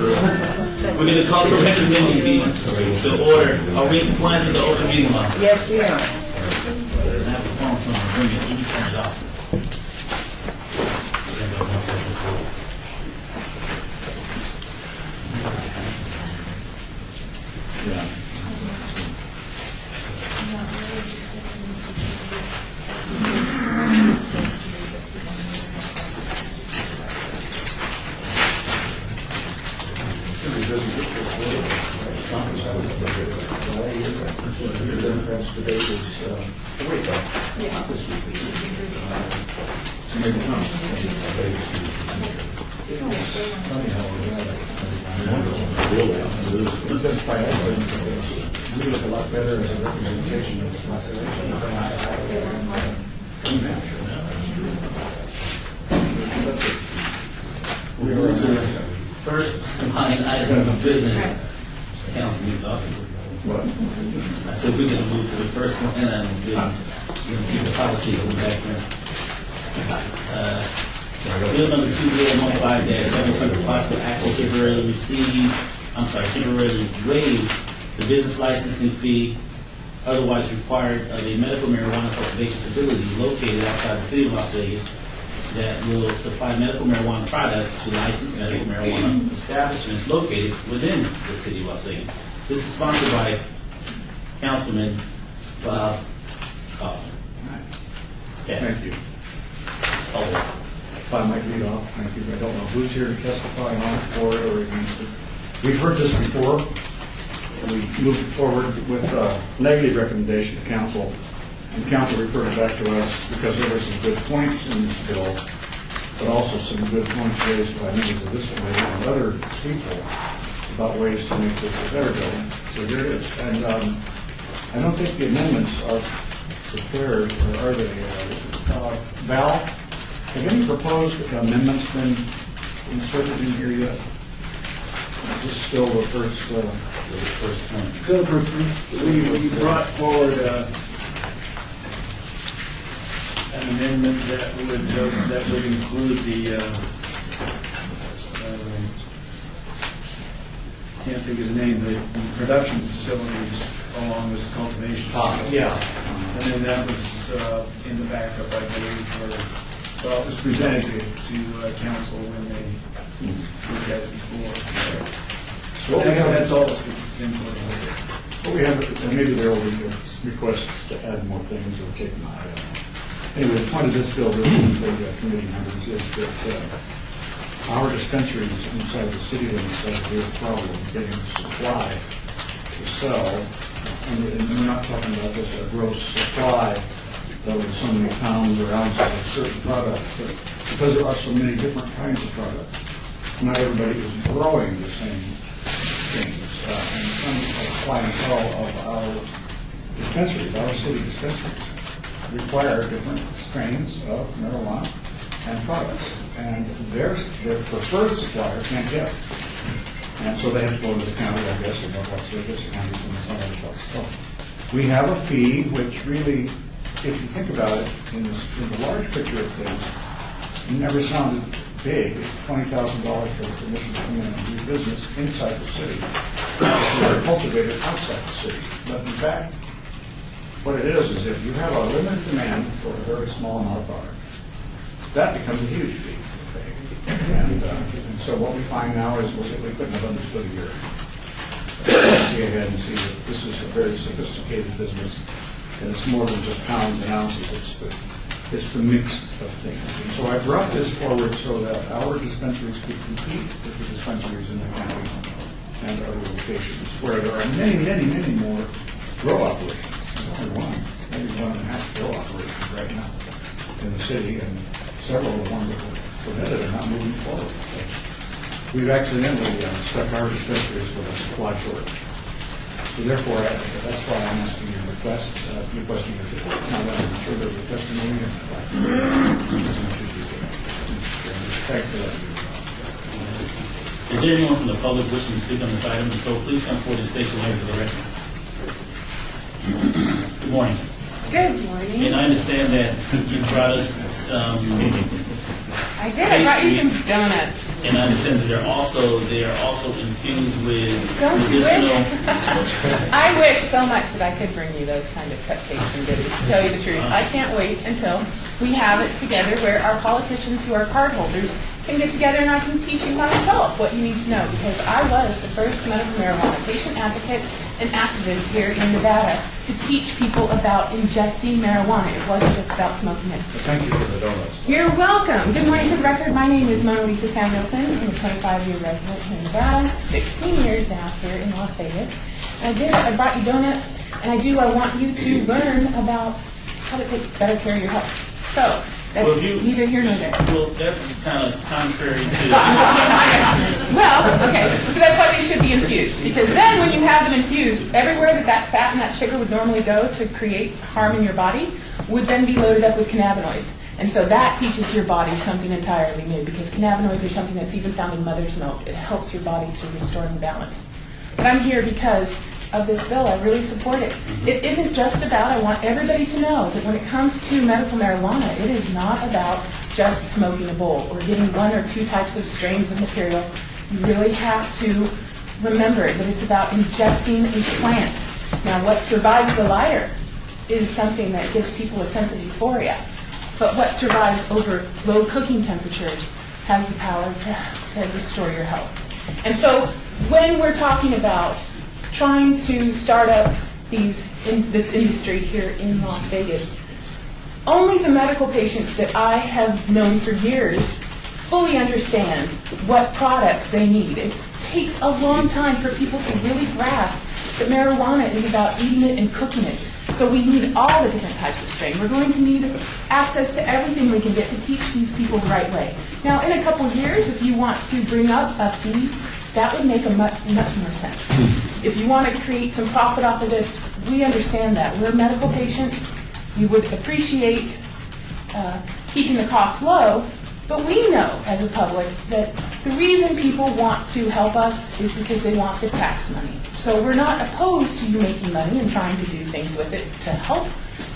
We're going to call the recommended meeting to order. Are we in compliance with the open meeting law? Yes, we are. I have a phone, someone bring it. You can turn it off. Yeah. We look a lot better as a representation of the population. We are to the first line item of business. Council meeting off. I said we're going to move to the first one, and then we're going to keep the politics in the background. Bill number 2015-72, possible action temporarily raise the business licensing fee otherwise required of a medical marijuana cultivation facility located outside the city of Las Vegas that will supply medical marijuana products to licensed medical marijuana establishments located within the city of Las Vegas. This is sponsored by Councilman Bob Kaufman. Staff. Thank you. Oh. If I might lead off, thank you. I don't know who's here to testify on it, for it, or against it. We've heard this before. We moved forward with a negative recommendation to council, and council referred it back to us because there were some good points in this bill, but also some good points raised by members of this committee and other people about ways to make this a better bill. So here it is. And I don't think the amendments are prepared, or are they? Val, have any proposed amendments been inserted in here yet? Is this still the first thing? We brought forward an amendment that would include the can't think of the name, the production facilities along with cultivation. Yeah. And then that was in the backup, I believe, well, it was presented to council when they looked at it before. So That's all that's been put in. what we have, and maybe there will be requests to add more things or take them out. Anyway, the point of this bill, really, for the committee members, is that our dispensaries inside the city limits have a real problem getting supply to sell. And we're not talking about just a gross supply of so many pounds or ounces of certain products, but because there are so many different kinds of products, not everybody is growing the same things. And some clientele of our dispensaries, our city dispensaries, require different strains of marijuana and products. And their preferred supplier can't get it. And so they have to go to the county, I guess, or North Las Vegas, or counties and some other places. So we have a fee which really, if you think about it, in the large picture of things, it never sounded big. It's $20,000 for the permission to come in and do business inside the city. Or cultivated outside the city. But in fact, what it is if you have a limited demand for a very small amount of product, that becomes a huge fee. And so what we find now is we couldn't have understood a year ago. See ahead and see that this is a very sophisticated business, and it's more than just pounds and ounces. It's the mix of things. And so I brought this forward so that our dispensaries could compete with the dispensaries in the county and other locations where there are many, many, many more grow operations. There's only maybe 1.5 grow operations right now in the city, and several of the ones that were permitted are not moving forward. So we've accidentally stuck our dispensaries with a supply shortage. So therefore, that's why I'm asking your request, requesting your support. Now that I'm sure there's a testimony, and I'd like to thank you. Is there anyone from the public wishing to speak on this item? If so, please come forward and state your name for the record. Good morning. Good morning. And I understand that you brought us some I did. I brought you some donuts. And I understand that they are also infused with Don't you wish? medicinal. I wish so much that I could bring you those kind of cupcakes and goodies, to tell you the truth. I can't wait until we have it together where our politicians who are cardholders can get together and I can teach you myself what you need to know. Because I was the first medical marijuana patient advocate and activist here in Nevada to teach people about ingesting marijuana. It wasn't just about smoking it. Thank you for the donuts. You're welcome. Good morning. For the record, my name is Mona Lisa Samuelson. I'm a 25-year resident here in Nevada, 16 years now here in Las Vegas. And I brought you donuts, and I want you to learn about how to take better care of your health. So, that's Well, if you- neither here nor there. Well, that's kind of contrary to. Well, okay, so that's why they should be infused. Because then when you have them infused, everywhere that fat and that sugar would normally go to create harm in your body would then be loaded up with cannabinoids. And so that teaches your body something entirely new, because cannabinoids are something that's even found in mother's milk. It helps your body to restore the balance. But I'm here because of this bill. I really support it. It isn't just about, I want everybody to know that when it comes to medical marijuana, it is not about just smoking a bowl or getting one or two types of strains of material. You really have to remember that it's about ingesting a plant. Now, what survives the lighter is something that gives people a sense of euphoria. But what survives over low cooking temperatures has the power to restore your health. And so when we're talking about trying to start up this industry here in Las Vegas, only the medical patients that I have known for years fully understand what products they need. It takes a long time for people to really grasp that marijuana is about eating it and cooking it. So we need all the different types of strain. We're going to need access to everything we can get to teach these people the right way. Now, in a couple of years, if you want to bring up a fee, that would make much more sense. If you want to create some profit off of this, we understand that. We're medical patients. We would appreciate keeping the costs low, but we know as a public that the reason people want to help us is because they want the tax money. So we're not opposed to you making money and trying to do things with it to help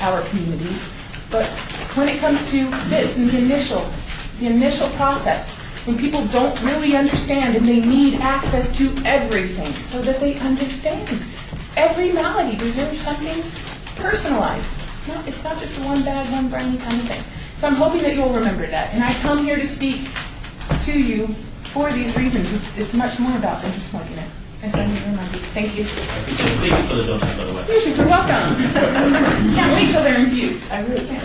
our communities. But when it comes to this and the initial process, when people don't really understand and they need access to everything so that they understand every malady deserves something personalized. No, it's not just a one bag, one brownie kind of thing. So I'm hoping that you'll remember that. And I come here to speak to you for these reasons. It's much more about than just smoking it. And so I need to remind you. Thank you. Thank you for the donuts, by the way. You're super welcome. Can't wait till they're infused. I really can't.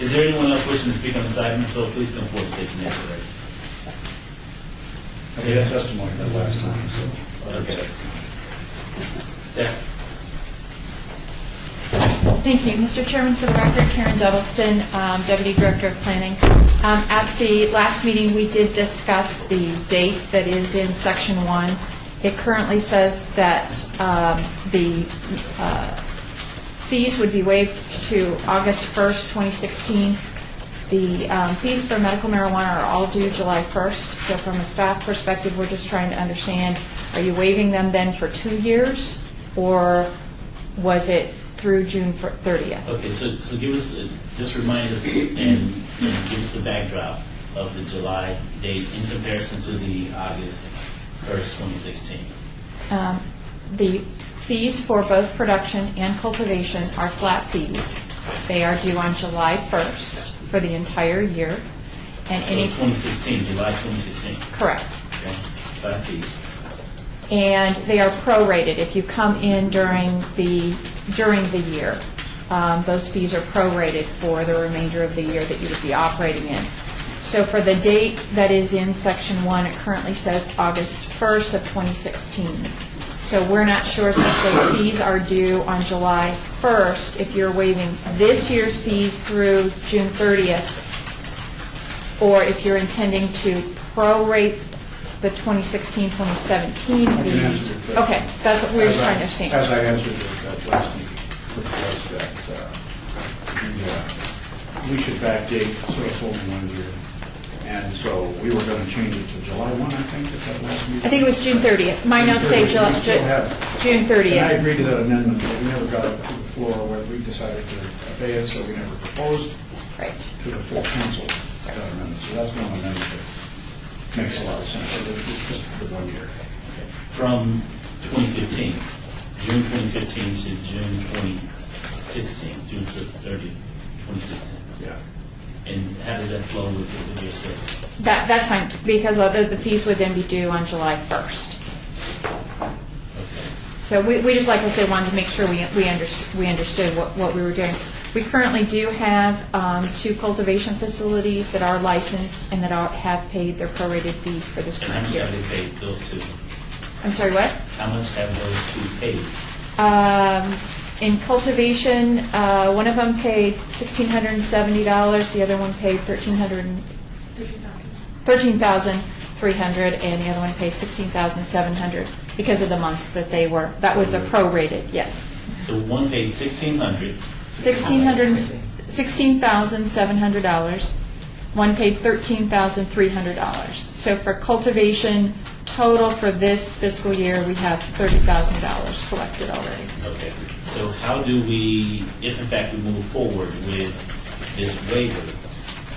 Is there anyone else wishing to speak on this item? So please come forward and state your name. I had testimony that last time, so. Okay. Staff. Thank you. Mr. Chairman, for the record, Karen Duddleston, Deputy Director of Planning. At the last meeting, we did discuss the date that is in Section 1. It currently says that the fees would be waived to August 1st, 2016. The fees for medical marijuana are all due July 1st. So from a staff perspective, we're just trying to understand, are you waiving them then for 2 years, or was it through June 30th? Okay, so give us, just remind us and give us the backdrop of the July date in comparison to the August 1st, 2016. The fees for both production and cultivation are flat fees. They are due on July 1st for the entire year. And So any 2016, July 2016. correct. Okay, flat fees. And they are prorated. If you come in during the year, those fees are prorated for the remainder of the year that you would be operating in. So for the date that is in Section 1, it currently says August 1st of 2016. So we're not sure, since those fees are due on July 1st, if you're waiving this year's fees through June 30th, or if you're intending to prorate the 2016-2017 fees. I can answer your question. Okay, that's what we were just trying to understand. As I answered that last meeting, which was that we should backdate, so it's only 1 year. And so we were going to change it to July 1, I think, at that last meeting. I think it was June 30th. My notes say We still have it. June And I 30th. agreed to that amendment, but we never got it to the floor where we decided to obey it, so we never proposed Right. to the full council. So that's one amendment that makes a lot of sense. It's just for 1 year. From 2015, June 2015 to June 2016, June 30, 2016. Yeah. And how does that flow with your schedule? That's fine, because the fees would then be due on July 1st. So we just, like I said, wanted to make sure we understood what we were doing. We currently do have 2 cultivation facilities that are licensed and that have paid their prorated fees for this And how current much year. have they paid those two? I'm sorry, what? How much have those two paid? In cultivation, one of them paid $1,670, the other one paid $13,300, and the other one paid $16,700 because of the months that they were. That was the prorated, yes. So one paid $1,600. $16,700. One paid $13,300. So for cultivation total for this fiscal year, we have $30,000 collected already. Okay. So how do we, if in fact we move forward with this waiver,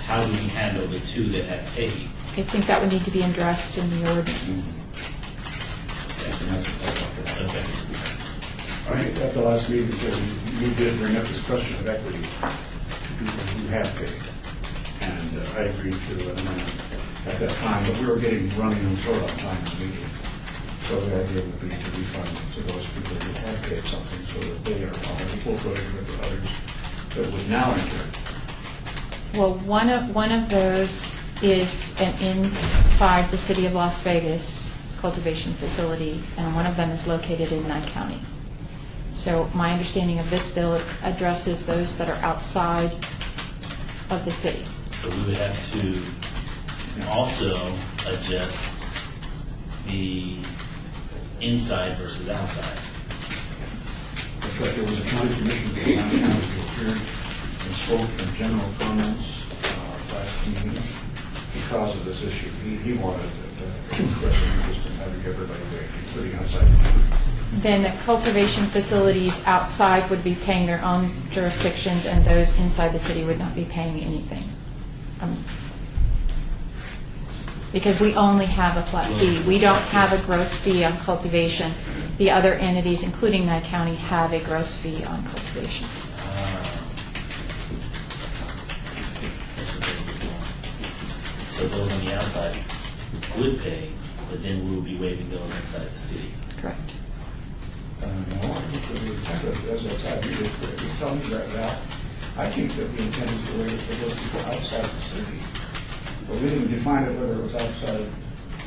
how do we handle the 2 that have paid? I think that would need to be addressed in the ordinance. Okay. All right, at the last meeting, you did bring up this question of equity to people who have paid. And I agreed to an amendment at that time, but we were getting running short on time in the meeting. So the idea would be to refund to those people who have paid something so that they are on equal footing with the others that would now enter. Well, one of those is an inside the city of Las Vegas cultivation facility, and one of them is located in Nye County. So my understanding of this bill addresses those that are outside of the city. So we would have to also adjust the inside versus outside. That's right, there was a county commission that came out of county who appeared and spoke in general comments last meeting because of this issue. He wanted to express an interest in having everybody wait, including outside the county. Then the cultivation facilities outside would be paying their own jurisdictions, and those inside the city would not be paying anything. Because we only have a flat fee. We don't have a gross fee on cultivation. The other entities, including Nye County, have a gross fee on cultivation. So those on the outside would pay, but then we would be waiving those inside the city. Correct. No, I think that the intent of, as outside, you tell me that now. I think that the intent is the way it was people outside the city. But we didn't define it whether it was outside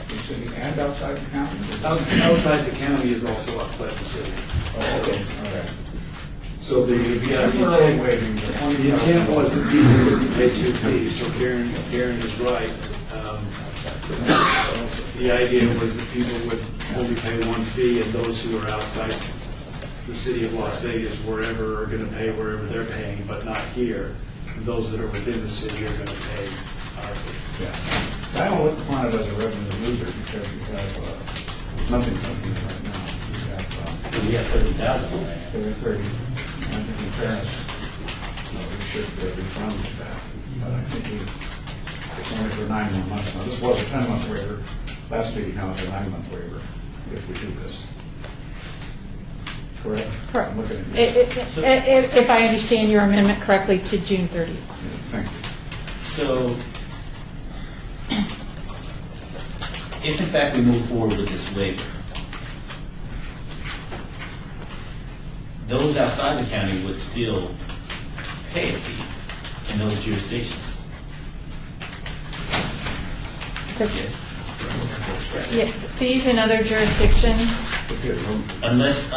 the city and outside the county. Outside the county is also outside the city. Oh, okay, all right. So the Temporary waiving. the intent was that people would pay 2 fees, so Karen is right. The idea was that people would only pay 1 fee, and those who are outside the city of Las Vegas, wherever, are going to pay wherever they're paying, but not here. And those that are within the city are going to pay our fee. Yeah. I don't look upon it as a revenue loser because we have nothing coming in right now. We have 30,000 on that. There are 30. I think in fairness, we should refund that. But I think it's only for 9 more months. Now, this was a 10-month waiver. Last meeting, now it's a 9-month waiver if we do this. Correct? Correct. I'm looking at you. If I understand your amendment correctly, to June 30th. Thank you. So if in fact we move forward with this waiver, those outside the county would still pay a fee in those jurisdictions. Yes. That's correct. Yeah, fees in other jurisdictions, Okay, well, Unless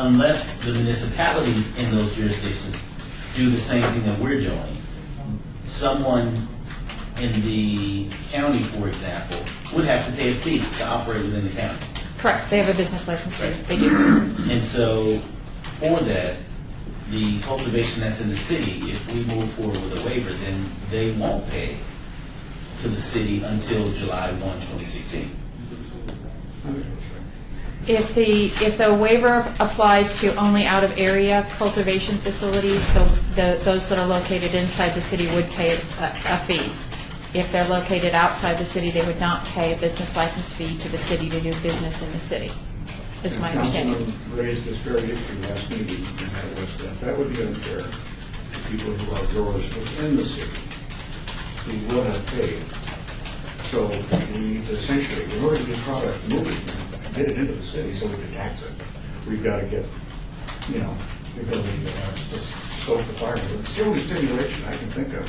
the municipalities in those jurisdictions do the same thing that we're doing, someone in the county, for example, would have to pay a fee to operate within the county. correct, they have a business license fee, Right. they do. And so for that, the cultivation that's in the city, if we move forward with a waiver, then they won't pay to the city until July 1, 2016. If the waiver applies to only out-of-area cultivation facilities, those that are located inside the city would pay a fee. If they're located outside the city, they would not pay a business license fee to the city to do business in the city, is my understanding. Councilman raised this very issue last meeting, and that was that would be unfair to people who are growers within the city who will have paid. So we essentially, in order to get product moving, get it into the city so we can tax it, we've got to get, the ability to just stoke the fire. It's the only stimulation I can think of.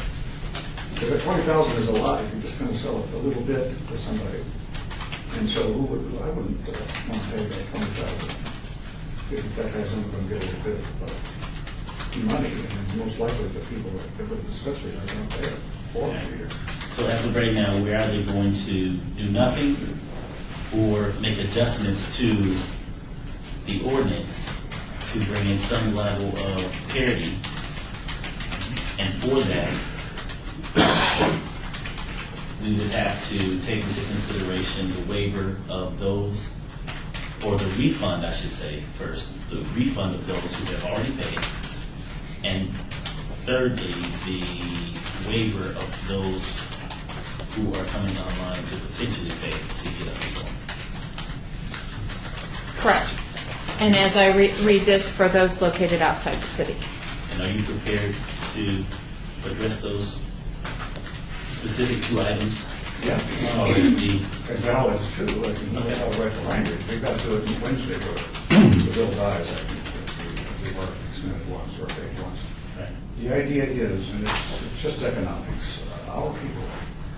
Because that 20,000 is a lot if you're just going to sell it a little bit to somebody. And so I wouldn't want to pay that 20,000 if that has someone going to get a little bit of money. And most likely the people that live with the dispensaries are going to pay it for it. So as of right now, we're either going to do nothing or make adjustments to the ordinance to bring in some level of parity. And for that, we would have to take into consideration the waiver of those, or the refund, I should say, first, the refund of those who have already paid. And thirdly, the waiver of those who are coming online to potentially pay to get up and going. Correct. And as I read this, for those located outside the city. And are you prepared to address those specific two items? Yeah. Or is the, And now it's true, I can write the language. They've got to do it Wednesday, or the bill dies, I think, if we work extended once or paid once. right. The idea is, and it's just economics, our people,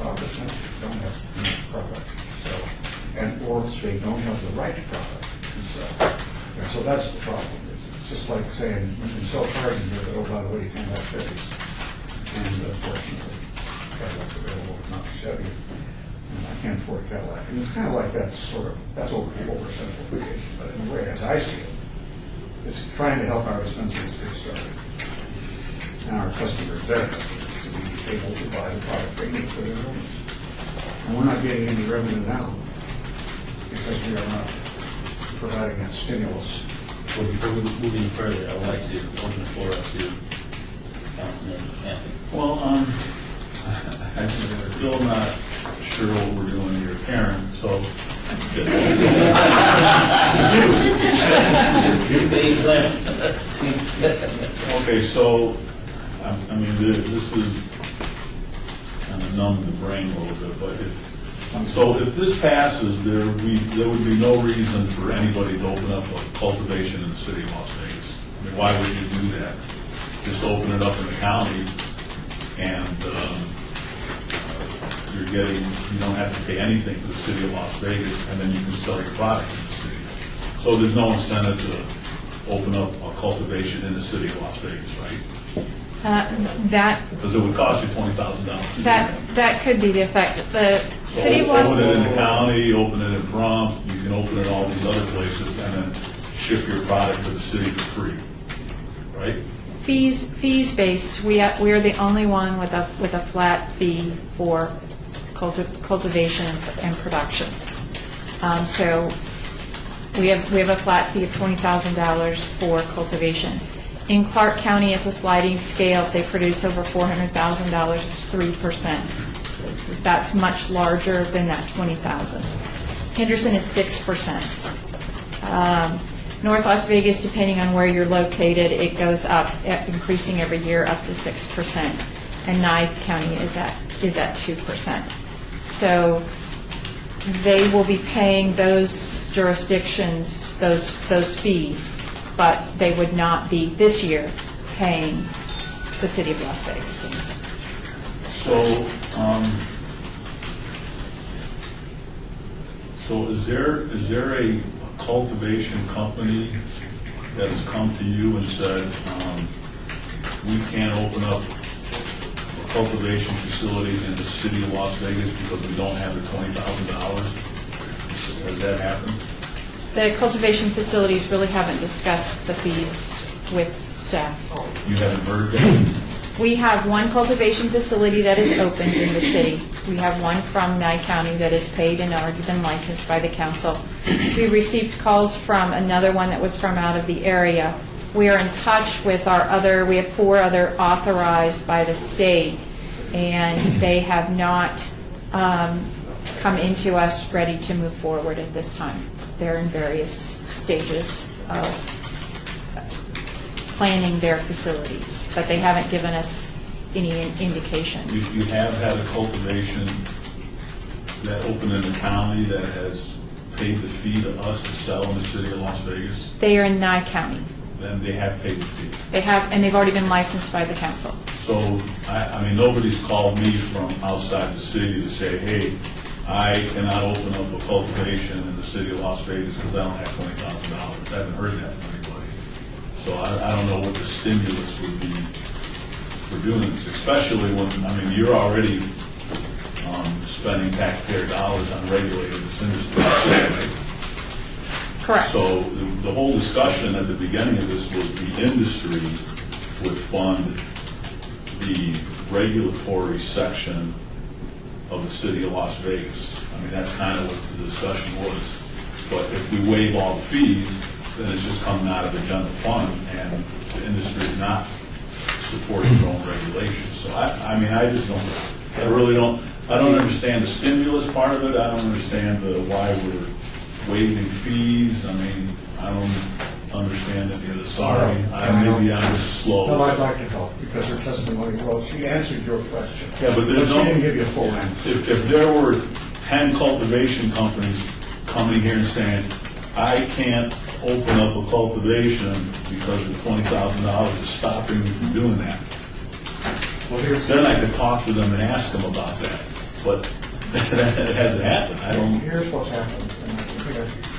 our dispensaries don't have enough product, so, or they don't have the right product. And so that's the problem. It's just like saying, you can sell cars in here, but oh, by the way, you can't have Chevys. And unfortunately, Cadillac's available, but not Chevy. And I can't afford a Cadillac. And it's kind of like that's oversimplification, but in a way, as I see it, it's trying to help our dispensaries get started. And our customers, their customers, to be able to buy the product they need for their homes. And we're not getting any revenue now because we are not providing that stimulus. Well, before we move any further, I would like to open the floor up to Councilman Anthony. Well, I'm still not sure what we're doing here, Karen, so. Few days left. Okay, so, I mean, this is kind of numbing the brain a little bit, but so if this passes, there would be no reason for anybody to open up a cultivation in the city of Las Vegas. I mean, why would you do that? Just open it up in the county and you don't have to pay anything to the city of Las Vegas, and then you can sell your product in the city. So there's no incentive to open up a cultivation in the city of Las Vegas, right? Because it would cost you $20,000. That could be the effect. The city of Las Open it in the county, open it in Bronx, you can open it all these other places, and then ship your product to the city for free, right? fees based. We are the only one with a flat fee for cultivation and production. So we have a flat fee of $20,000 for cultivation. In Clark County, it's a sliding scale. If they produce over $400,000, it's 3%. That's much larger than that $20,000. Henderson is 6%. North Las Vegas, depending on where you're located, it goes up, increasing every year up to 6%. And Nye County is at 2%. So they will be paying those jurisdictions those fees, but they would not be this year paying the city of Las Vegas. So is there a cultivation company that has come to you and said, we can't open up a cultivation facility in the city of Las Vegas because we don't have the $20,000? Has that happened? The cultivation facilities really haven't discussed the fees with staff. You haven't heard that? We have one cultivation facility that is opened in the city. We have one from Nye County that is paid and already been licensed by the council. We received calls from another one that was from out of the area. We are in touch with we have 4 other authorized by the state. and they have not come into us ready to move forward at this time. They're in various stages of planning their facilities, but they haven't given us any indication. You have had a cultivation that opened in the county that has paid the fee to us to sell in the city of Las Vegas, They are in Nye County. then they have paid the fee. They have, and they've already been licensed by the council. So, I mean, nobody's called me from outside the city to say, hey, I cannot open up a cultivation in the city of Las Vegas because I don't have $20,000. I haven't heard that from anybody. So I don't know what the stimulus would be for doing this, especially when, I mean, you're already spending taxpayer dollars on regulating this industry, right? Correct. So the whole discussion at the beginning of this was the industry would fund the regulatory section of the city of Las Vegas. I mean, that's kind of what the discussion was. But if we waive all the fees, then it's just coming out of the general fund, and the industry is not supporting their own regulations. So I mean, I just don't, I really don't, I don't understand the stimulus part of it. I don't understand why we're waiving fees. I mean, I don't understand any of this. Sorry, maybe I'm just slow. No, I'd like to help, because her testimony, well, she answered your question. Yeah, but there's she no. didn't give you a full answer. If there were 10 cultivation companies coming here and saying, I can't open up a cultivation because the $20,000 is stopping me from doing that, Well, here's, then I could talk to them and ask them about that. But that hasn't happened. I don't. here's what's happened.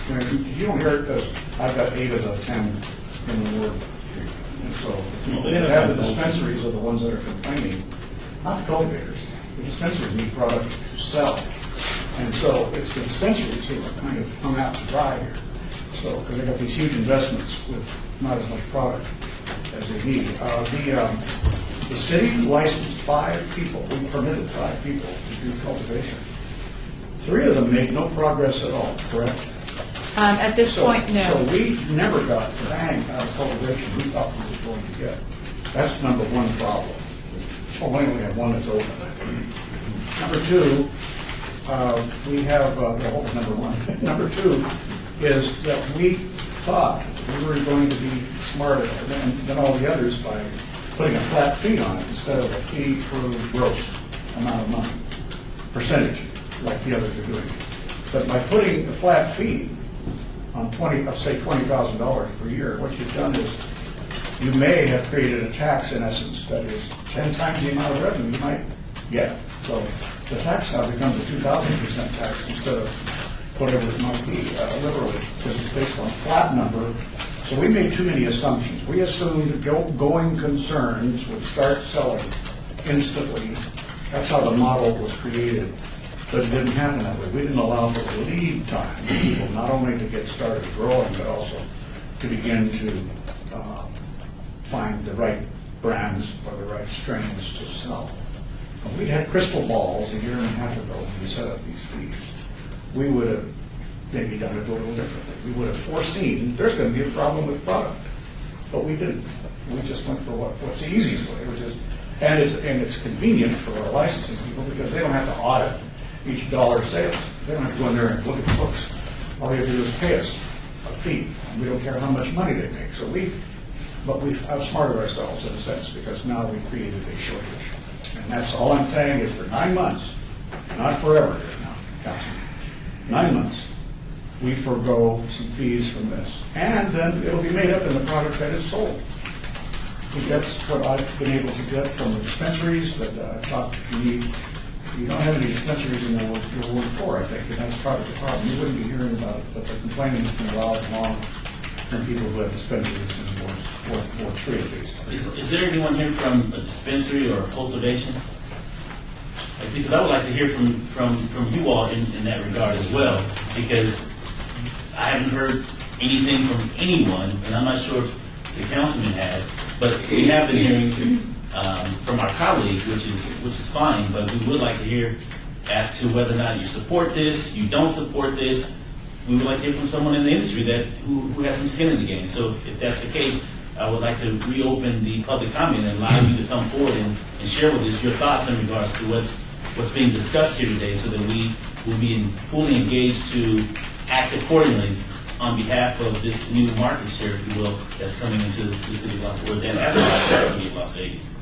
And I think you don't hear it because I've got 8 of the 10 in the ward. And so the people that have the dispensaries are the ones that are complaining, not the cultivators. The dispensaries need product to sell. And so it's the dispensaries who are kind of hung out to dry here. So, because they've got these huge investments with not as much product as they need. The city licensed 5 people, we permitted 5 people to do cultivation. 3 of them made no progress at all, correct? At this So- point, no. So we never got the bang out of cultivation we thought we were going to get. That's number one problem. Oh, we only have one that's open. Number 2, we have, what was number 1? Number 2 is that we thought we were going to be smarter than all the others by putting a flat fee on it instead of a fee per gross amount of money, percentage, like the others are doing. But by putting a flat fee on say $20,000 per year, what you've done is you may have created a tax, in essence, that is 10 times the amount of revenue you might get. So the tax now becomes a 2,000% tax instead of whatever it might be liberally, because it's based on a flat number. So we made too many assumptions. We assumed going concerns would start selling instantly. That's how the model was created. But it didn't happen that way. We didn't allow for the lead time for people not only to get started growing, but also to begin to find the right brands or the right strains to sell. If we'd had crystal balls a year and a half ago when we set up these fees, we would have maybe done it a little differently. We would have foreseen there's going to be a problem with product, but we didn't. We just went for what's the easiest way, which is, and it's convenient for our licensing people because they don't have to audit each dollar sales. They don't have to go in there and look at the books. All they have to do is pay us a fee, and we don't care how much money they make. So we've outsmarted ourselves in a sense because now we've created a shortage. And that's all I'm saying is for 9 months, not forever now, Councilman. 9 months, we forego some fees from this. And then it'll be made up in the product that is sold. I think that's what I've been able to get from the dispensaries that I thought you don't have any dispensaries in your Ward 4, I think, and that's probably the problem. You wouldn't be hearing about it, but the complaining has been loud and long from people who have dispensaries in Ward 3 at least. Is there anyone here from a dispensary or cultivation? Because I would like to hear from you all in that regard as well, because I haven't heard anything from anyone, and I'm not sure if the councilman has, but we have been hearing from our colleagues, which is fine, but we would like to hear as to whether or not you support this, you don't support this. We would like to hear from someone in the industry who has some skin in the game. So if that's the case, I would like to reopen the public comment and allow you to come forward and share with us your thoughts in regards to what's being discussed here today, so that we will be fully engaged to act accordingly on behalf of this new market share, if you will, that's coming into the city of Las Vegas, or that has arrived in the city of Las Vegas.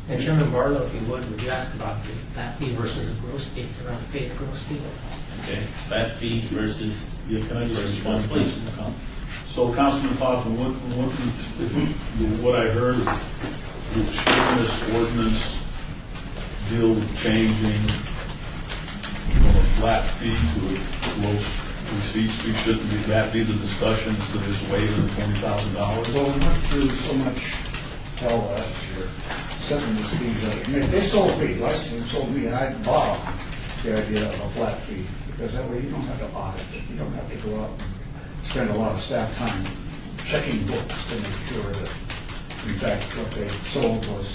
And Chairman Barlow, if you would you ask about the flat fee versus the gross fee, around pay the gross fee? Okay, flat fee versus, Yeah, can I just versus respond, please? please? So, Councilman Hoffman, what I heard, shouldn't this ordinance deal with changing from a flat fee to a gross receipts fee? Shouldn't that be the discussion instead of just waiving the $20,000? Well, we went through so much hell last year, setting these fees up. I mean, they sold me, last time they sold me, and I bought the idea of a flat fee, because that way you don't have to audit it, you don't have to go out and spend a lot of staff time checking books to make sure that, in fact, what they sold was,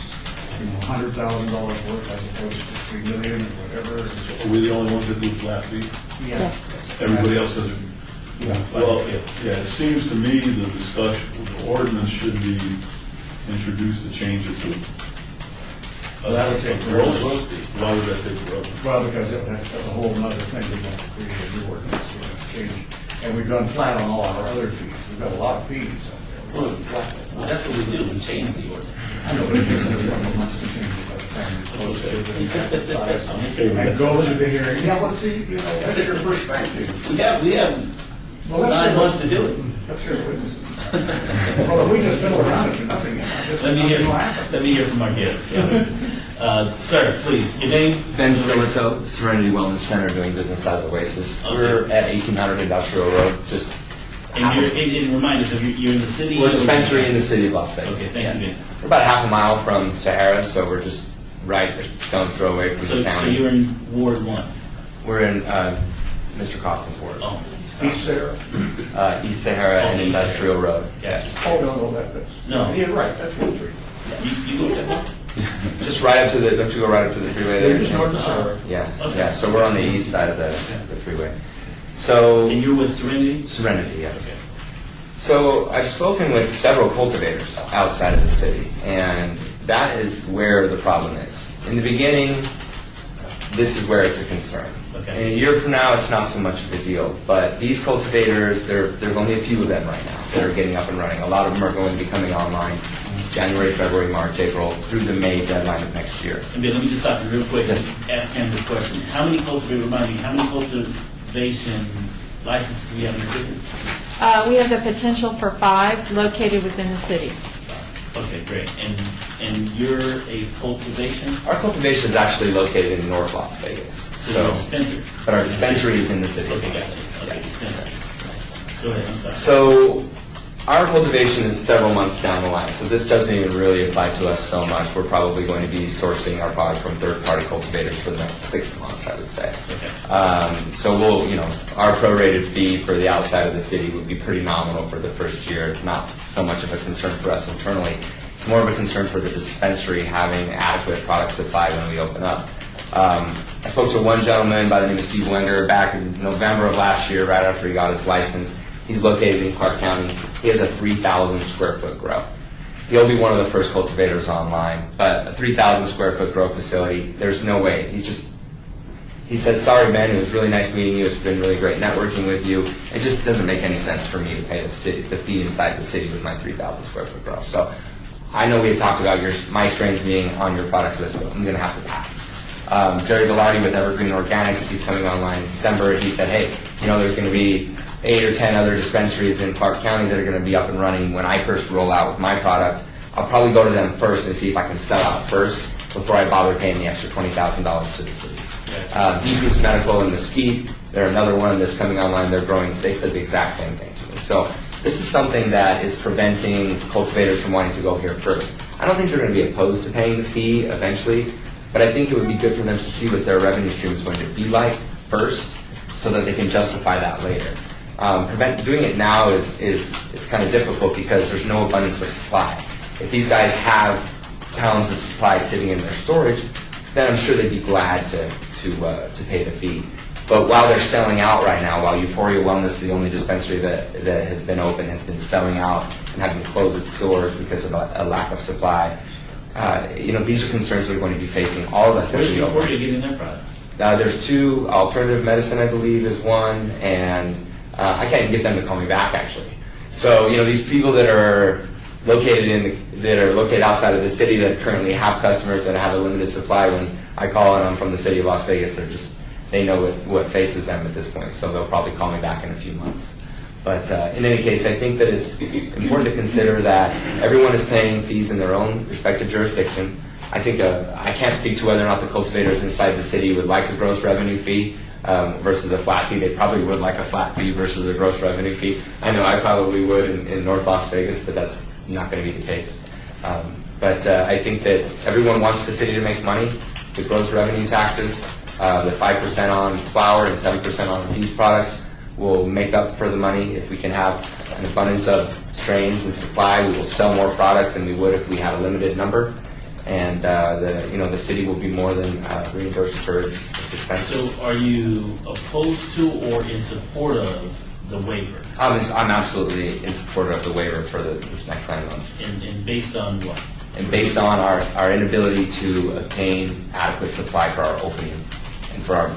$100,000 worth as opposed to $3 million or whatever. Are we the only ones that do flat fee? Yeah. Everybody else does. Yeah. Well, yeah, it seems to me the discussion, the ordinance should be introduced to change it to That would take forever. gross fee. Why would that take forever? Well, because that's a whole other thing, we have to create a new ordinance, we have to change. And we've gone flat on all our other fees, we've got a lot of fees out there. We're flat. Well, that's what we do, we change the ordinance. I know, but it takes a couple of months to change it by the time you close it. Okay with And that. go to the hearing, yeah, well, see, that's your perspective. We have Well, let's 9 hear months to do it. Let's hear witnesses. Well, if we just fiddle around it for nothing, Let me hear, nothing will happen. let me hear from our guests. Yes. Sir, please, your name? Ben Silito, Serenity Wellness Center, doing business as Oasis. Okay. We're at 1800 Industrial Road, just And remind us, you're in the city? we're a dispensary in the city of Las Vegas. Okay, thank you, Ben. We're about half a mile from Sahara, so we're just right a stone's throw away from So the county. you're in Ward 1? We're in Mr. Coffin's ward. Oh, East Sarah. East Sahara Oh, and East Industrial Road. gotcha. Oh, no, that's. No. Yeah, right, that's Route 3. You go that way? Just right up to the, don't you go right up to the freeway there? They're just north of Sarah. Yeah, Okay. yeah, so we're on the east side of the freeway. So, And you're with Serenity? Serenity, yes. Okay. So I've spoken with several cultivators outside of the city, and that is where the problem is. In the beginning, this is where it's a concern. Okay. In a year from now, it's not so much of a deal. But these cultivators, there's only a few of them right now that are getting up and running. A lot of them are going to be coming online January, February, March, April, through the May deadline of next year. And Ben, let me just stop you real quick and Yes. ask him this question. How many cultivation licenses do we have in the city? We have the potential for 5 located within the city. Okay, great. And you're a cultivation? Our cultivation is actually located in North Las Vegas. So you're a dispensary? But our dispensary is in the city. Okay, gotcha. Okay, dispensary. Go ahead, I'm sorry. So our cultivation is several months down the line, so this doesn't even really apply to us so much. We're probably going to be sourcing our product from third-party cultivators for the next 6 months, I would say. Okay. So we'll, our prorated fee for the outside of the city would be pretty nominal for the first year. It's not so much of a concern for us internally. It's more of a concern for the dispensary having adequate product supply when we open up. I spoke to one gentleman by the name of Steve Wenger back in November of last year, right after he got his license. He's located in Clark County. He has a 3,000 square foot grow. He'll be one of the first cultivators online, but a 3,000 square foot grow facility, there's no way. He said, sorry, Ben, it was really nice meeting you. It's been really great networking with you. It just doesn't make any sense for me to pay the fee inside the city with my 3,000 square foot grow. So I know we had talked about my strains being on your product list, but I'm going to have to pass. Jerry Velarde with Evergreen Organics, he's coming online in December. He said, hey, there's going to be 8 or 10 other dispensaries in Clark County that are going to be up and running. When I first roll out with my product, I'll probably go to them first and see if I can sell out first before I bother paying the extra $20,000 to the city. Deepest Medical and Mesquite, they're another one that's coming online. They said the exact same thing to me. So this is something that is preventing cultivators from wanting to go here first. I don't think they're going to be opposed to paying the fee eventually, but I think it would be good for them to see what their revenue stream is going to be like first so that they can justify that later. Doing it now is kind of difficult because there's no abundance of supply. If these guys have pounds of supply sitting in their storage, then I'm sure they'd be glad to pay the fee. But while they're selling out right now, while Euphoria Wellness, the only dispensary that has been open, has been selling out and having to close its doors because of a lack of supply, these are concerns that are going to be facing all of us. Where's as we open. Euphoria getting their product? There's 2, Alternative Medicine, I believe, is one, and I can't even get them to call me back, actually. So, these people that are located outside of the city that currently have customers that have a limited supply, when I call on them from the city of Las Vegas, they know what faces them at this point, so they'll probably call me back in a few months. But in any case, I think that it's important to consider that everyone is paying fees in their own respective jurisdiction. I think I can't speak to whether or not the cultivators inside the city would like a gross revenue fee versus a flat fee. They probably would like a flat fee versus a gross revenue fee. I know I probably would in North Las Vegas, but that's not going to be the case. But I think that everyone wants the city to make money. The gross revenue taxes, the 5% on flower and 7% on infused products will make up for the money. If we can have an abundance of strains and supply, we will sell more product than we would if we had a limited number. And the city will be more than reimbursed for its expenses. So are you opposed to or in support of the waiver? I'm absolutely in support of the waiver for this next 9 months. And based on what? And based on our inability to obtain adequate supply for our opening and for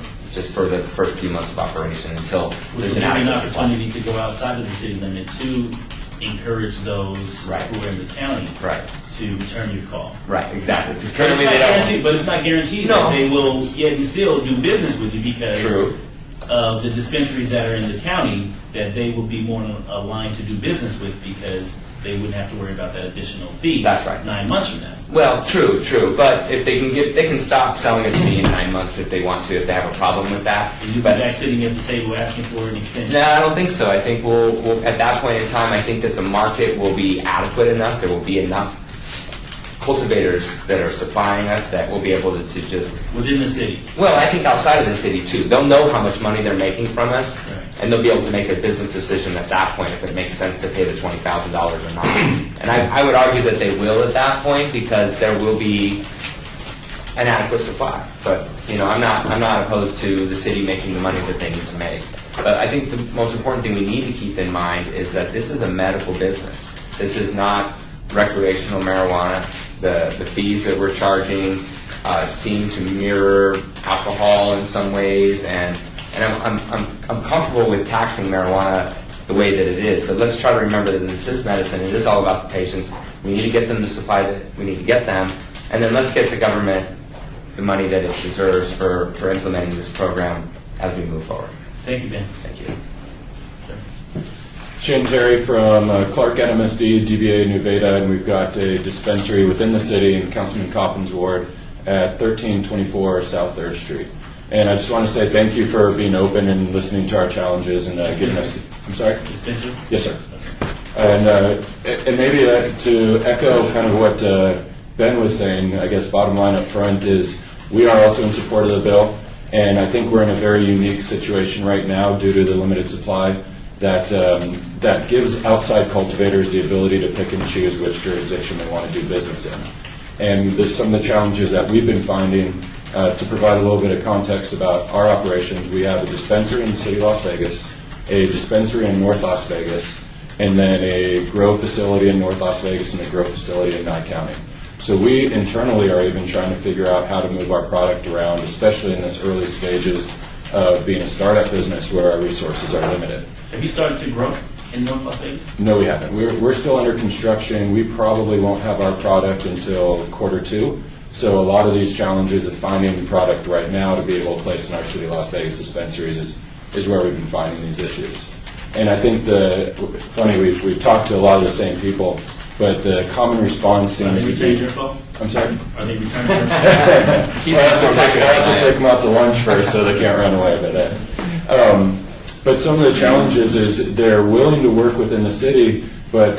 the first few months of operation until Which there's would an give you an adequate supply. opportunity to go outside of the city limit to encourage those Right. who are in the county Right. to return your call. Right, exactly. Because But it's currently not they don't. guaranteed, but it's not guaranteed No. that they will yet and still do business with you because True. of the dispensaries that are in the county, that they will be more aligned to do business with because they wouldn't have to worry about that additional fee. That's right. 9 months from now. Well, true. But if they can stop selling it to me in 9 months if they want to, if they have a problem with that. Will you be But back sitting at the table asking for an extension? no, I don't think so. I think we'll at that point in time, I think that the market will be adequate enough. There will be enough cultivators that are supplying us that will be able to just. Within the city. Well, I think outside of the city too. They'll know how much money they're making from us, Right. and they'll be able to make a business decision at that point if it makes sense to pay the $20,000 or not. And I would argue that they will at that point because there will be an adequate supply. But I'm not opposed to the city making the money that they need to make. But I think the most important thing we need to keep in mind is that this is a medical business. This is not recreational marijuana. The fees that we're charging seem to mirror alcohol in some ways, and I'm comfortable with taxing marijuana the way that it is. But let's try to remember that this is medicine. It is all about the patients. We need to get them the supply that we need to get them, and then let's get the government the money that it deserves for implementing this program as we move forward. Thank you, Ben. Thank you. Shane Terry from Clark NMSD, DBA Nuveda, and we've got a dispensary within the city in Councilman Coffin's ward at 1324 South 3rd Street. And I just want to say thank you for being open and listening to our challenges and giving us. I'm sorry? Dispenser? Yes, sir. And maybe to echo kind of what Ben was saying, I guess bottom line up front is we are also in support of the bill, and I think we're in a very unique situation right now due to the limited supply that gives outside cultivators the ability to pick and choose which jurisdiction they want to do business in. And there's some of the challenges that we've been finding to provide a little bit of context about our operations. We have a dispensary in the city of Las Vegas, a dispensary in North Las Vegas, and then a grow facility in North Las Vegas and a grow facility in Nye County. So we internally are even trying to figure out how to move our product around, especially in this early stages of being a startup business where our resources are limited. Have you started to grow in North Las Vegas? No, we haven't. We're still under construction. We probably won't have our product until Q2. So a lot of these challenges of finding the product right now to be able to place in our city of Las Vegas dispensaries is where we've been finding these issues. And I think we've talked to a lot of the same people, but the common response Are they seems to returning be. your phone? I'm sorry? Are they returning your phone? I have to take them out to lunch first so they can't run away. But some of the challenges is they're willing to work within the city, but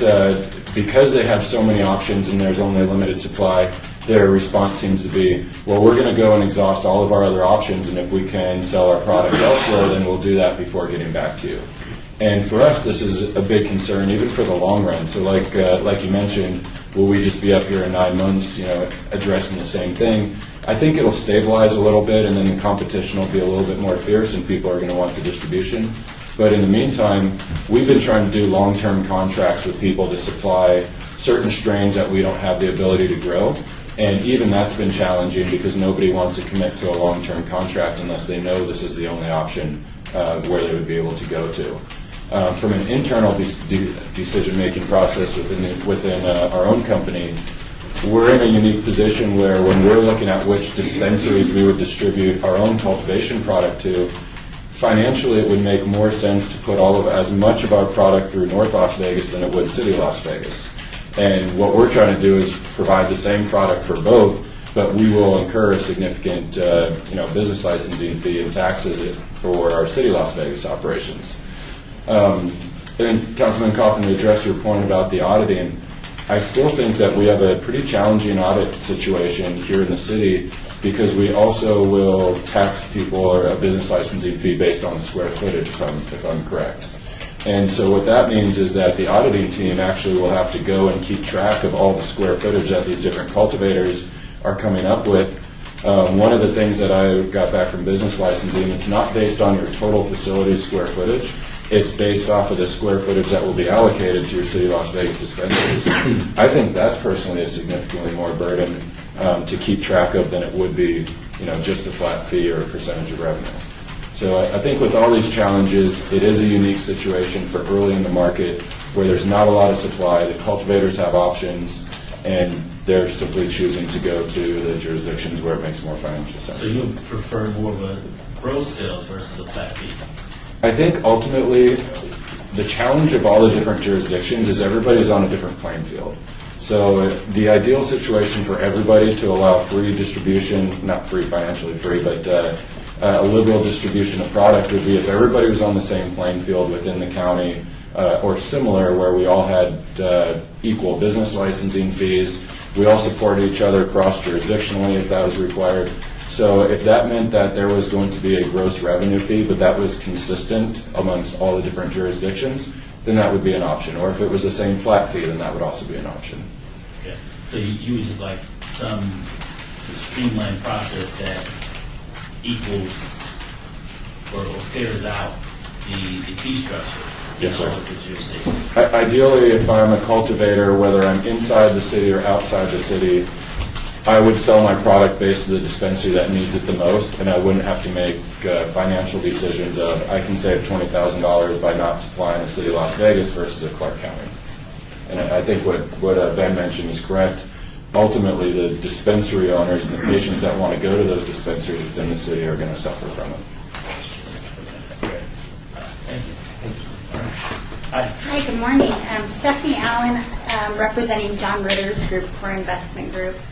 because they have so many options and there's only a limited supply, their response seems to be, well, we're going to go and exhaust all of our other options, and if we can sell our product elsewhere, then we'll do that before getting back to you. And for us, this is a big concern, even for the long run. So like you mentioned, will we just be up here in 9 months, addressing the same thing? I think it'll stabilize a little bit, and then the competition will be a little bit more fierce, and people are going to want the distribution. But in the meantime, we've been trying to do long-term contracts with people to supply certain strains that we don't have the ability to grow. And even that's been challenging because nobody wants to commit to a long-term contract unless they know this is the only option where they would be able to go to. From an internal decision-making process within our own company, we're in a unique position where when we're looking at which dispensaries we would distribute our own cultivation product to, financially it would make more sense to put as much of our product through North Las Vegas than it would City Las Vegas. And what we're trying to do is provide the same product for both, but we will incur a significant business licensing fee and taxes for our City Las Vegas operations. And Councilman Coffin, to address your point about the auditing, I still think that we have a pretty challenging audit situation here in the city because we also will tax people or a business licensing fee based on the square footage, if I'm correct. And so what that means is that the auditing team actually will have to go and keep track of all the square footage that these different cultivators are coming up with. One of the things that I got back from business licensing, it's not based on your total facility square footage. It's based off of the square footage that will be allocated to your City of Las Vegas dispensaries. I think that's personally a significantly more burden to keep track of than it would be, just a flat fee or a percentage of revenue. So I think with all these challenges, it is a unique situation for early in the market where there's not a lot of supply. The cultivators have options, and they're simply choosing to go to the jurisdictions where it makes more financial sense. So you prefer more of a gross sales versus a flat fee? I think ultimately the challenge of all the different jurisdictions is everybody's on a different playing field. So the ideal situation for everybody to allow free distribution, not free financially free, but a liberal distribution of product would be if everybody was on the same playing field within the county or similar, where we all had equal business licensing fees. We all supported each other cross-jurisdictionally if that was required. So if that meant that there was going to be a gross revenue fee, but that was consistent amongst all the different jurisdictions, then that would be an option. Or if it was the same flat fee, then that would also be an option. Okay. So you would just like some streamlined process that equals or clears out the fee structure. Yes, sir. In all of the jurisdictions. Ideally, if I'm a cultivator, whether I'm inside the city or outside the city, I would sell my product based on the dispensary that needs it the most, and I wouldn't have to make financial decisions of I can save $20,000 by not supplying a City of Las Vegas versus a Clark County. And I think what Ben mentioned is correct. Ultimately, the dispensary owners and the patients that want to go to those dispensaries within the city are going to suffer from it. Thank you. Hi. Hi, good morning. Stephanie Allen, representing John Ritter's group for investment groups.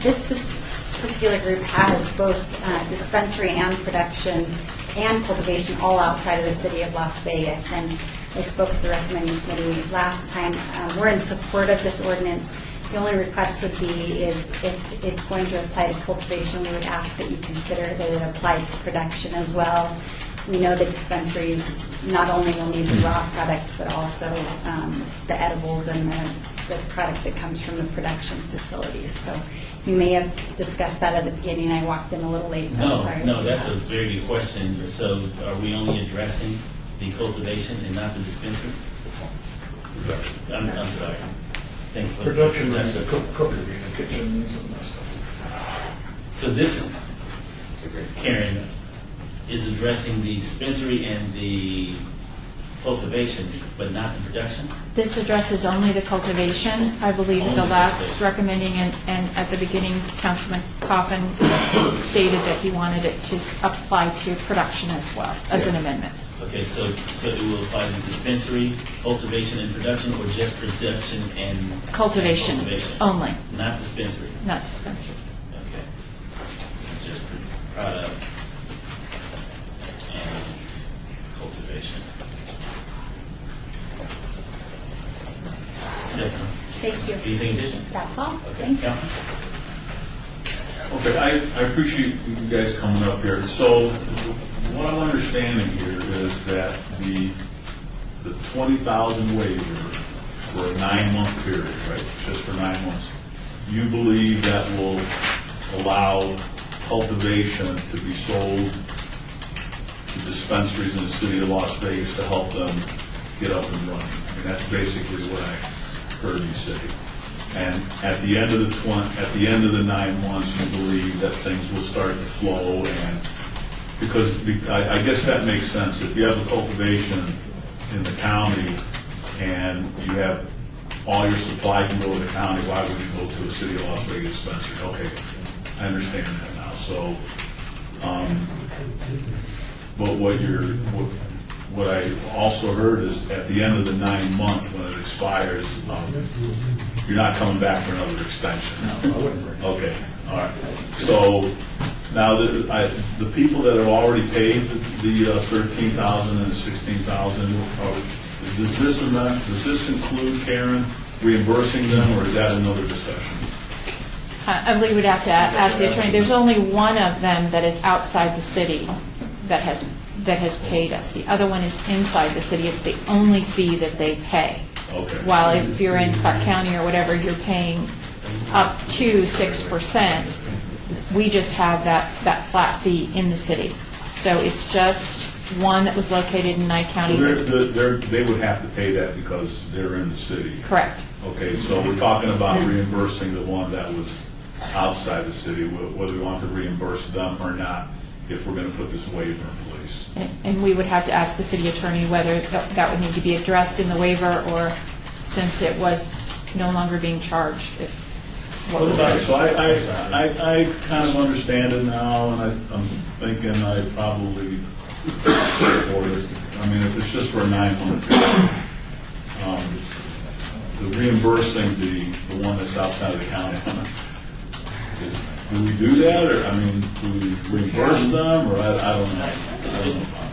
This particular group has both dispensary and production and cultivation all outside of the City of Las Vegas. And I spoke with the recommending committee last time. We're in support of this ordinance. The only request would be is if it's going to apply to cultivation, we would ask that you consider that it apply to production as well. We know that dispensaries not only will need the raw product, but also the edibles and the product that comes from the production facilities. So you may have discussed that at the beginning. I walked in a little late, so I'm sorry. No, that's a very good question. So are we only addressing the cultivation and not the dispensary? I'm sorry. Thank you for Production means the cookery in the kitchens and that stuff. So this, Karen, is addressing the dispensary and the cultivation, but not the production? This addresses only the cultivation. I believe at the last recommending and at the beginning, Councilman Coffin stated that he wanted it to apply to production as well, as an amendment. Okay, so it will apply to dispensary, cultivation, and production, or just production and Cultivation only, Not dispensary. not dispensary. Okay. So just product and cultivation. Definitely. Thank you. Anything additional? That's all. Okay, Thank you. Councilman? Okay, I appreciate you guys coming up here. So what I'm understanding here is that the 20,000 waiver for a 9-month period, right, just for 9 months, you believe that will allow cultivation to be sold to dispensaries in the city of Las Vegas to help them get up and running? I mean, that's basically what I heard you say. And at the end of the 9 months, you believe that things will start to flow, and because I guess that makes sense. If you have a cultivation in the county and you have all your supply can go to the county, why would you go to a city of Las Vegas dispensary? Okay, I understand that now. So, but what I also heard is at the end of the 9 months, when it expires, you're not coming back for another extension. No, I wouldn't bring it. Okay, all right. So now the people that have already paid the $13,000 and the $16,000, does this include, Karen, reimbursing them, or is that another discussion? I believe we'd have to ask the attorney. There's only one of them that is outside the city that has paid us. The other one is inside the city. It's the only fee that they pay. Okay. While if you're in Clark County or whatever, you're paying up to 6%. We just have that flat fee in the city. So it's just one that was located in Nye County. So they would have to pay that because they're in the city. Correct. Okay, so we're talking about reimbursing the one that was outside the city, whether we want to reimburse them or not, if we're going to put this waiver in place. And we would have to ask the city attorney whether that would need to be addressed in the waiver, or since it was no longer being charged. Okay, so I kind of understand it now, and I'm thinking I probably support it. I mean, if it's just for a 9-month period, the reimbursing the one that's outside of the county, do we do that, or, I mean, do we reimburse them, or I don't know.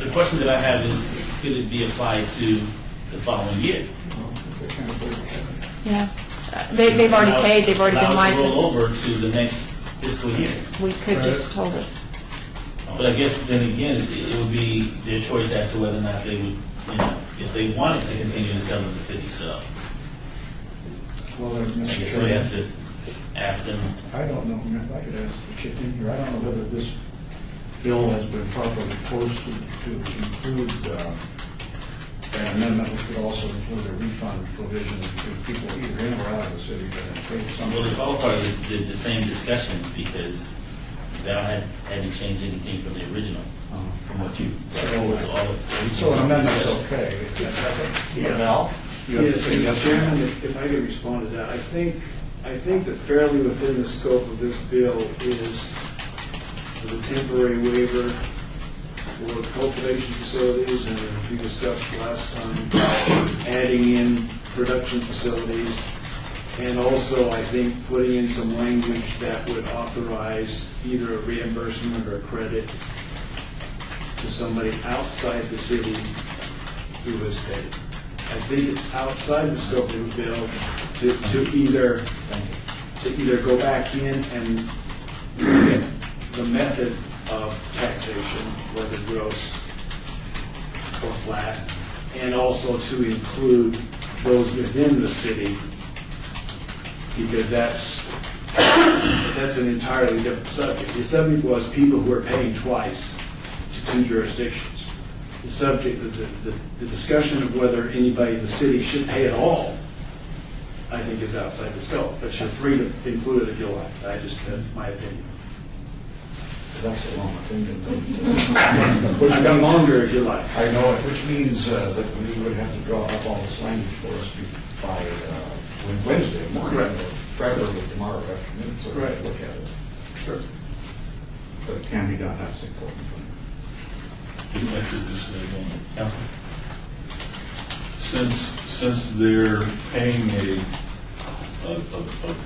The question that I have is, could it be applied to the following year? Yeah. They've already paid, they've already been Allow it to roll licensed. over to the next fiscal year. We could just hold it. But I guess then again, it would be their choice as to whether or not they would, if they wanted to continue to sell in the city, so Well, I Mr. guess we have Chairman, to ask them. I don't know, if I could ask the chief in here, I don't know whether this bill has been properly posted to include an amendment which could also include a refund provision to people either in or out of the city that have paid something. Well, it's all part of the same discussion, because Val hadn't changed anything from the original, from what you, it's all. So an amendment's okay. Val? You have to say Yes, yes Mr. or no? Chairman, if I could respond to that, I think that fairly within the scope of this bill is the temporary waiver for cultivation facilities, and as we discussed last time, adding in production facilities, and also, I think, putting in some language that would authorize either a reimbursement or a credit to somebody outside the city who has paid. I think it's outside the scope of the bill to either go back in and look at the method of taxation, whether gross or flat, and also to include those within the city, because that's an entirely different subject. The subject was people who are paying twice to two jurisdictions. The subject, the discussion of whether anybody in the city should pay at all, I think is outside the scope, but you're free to include it if you like. That's my opinion. That's a long opinion. I've got longer if you like. I know it, which means that we would have to draw up all this language for us by Wednesday morning. Correct. Or preferably tomorrow afternoon, so we can look at it. Sure. But it can be done, that's important. Since they're paying a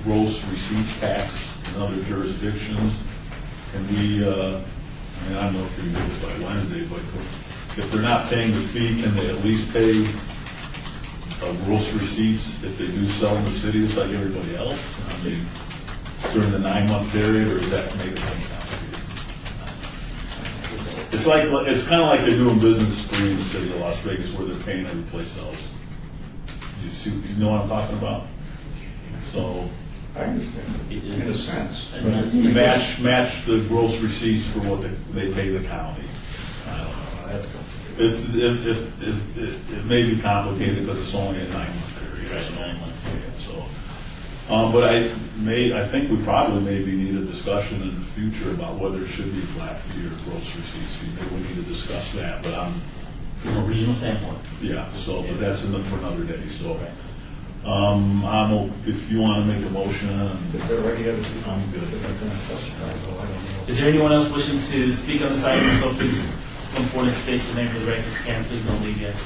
gross receipts tax in other jurisdictions, and we, I don't know if we can do this by Wednesday, but if they're not paying the fee, can they at least pay gross receipts if they do sell in the city just like everybody else? I mean, during the 9-month period, or is that make it complicated? It's kind of like they're doing business free in the city of Las Vegas, where they're paying every place else. You know what I'm talking about? So, I understand, in a sense. match the gross receipts for what they pay the county. I don't know. That's good. It may be complicated because it's only a 9-month period, right? A 9-month period, so. But I think we probably maybe need a discussion in the future about whether it should be flat fee or gross receipts fee. Maybe we need to discuss that, but From a regional standpoint. yeah, so, but that's for another day, so. Right. I don't know if you want to make a motion. If they're ready, I'm good. if they're going to testify, well, I don't know. Is there anyone else wishing to speak on this item? So please come forward and state your name for the record. Karen, please don't leave yet.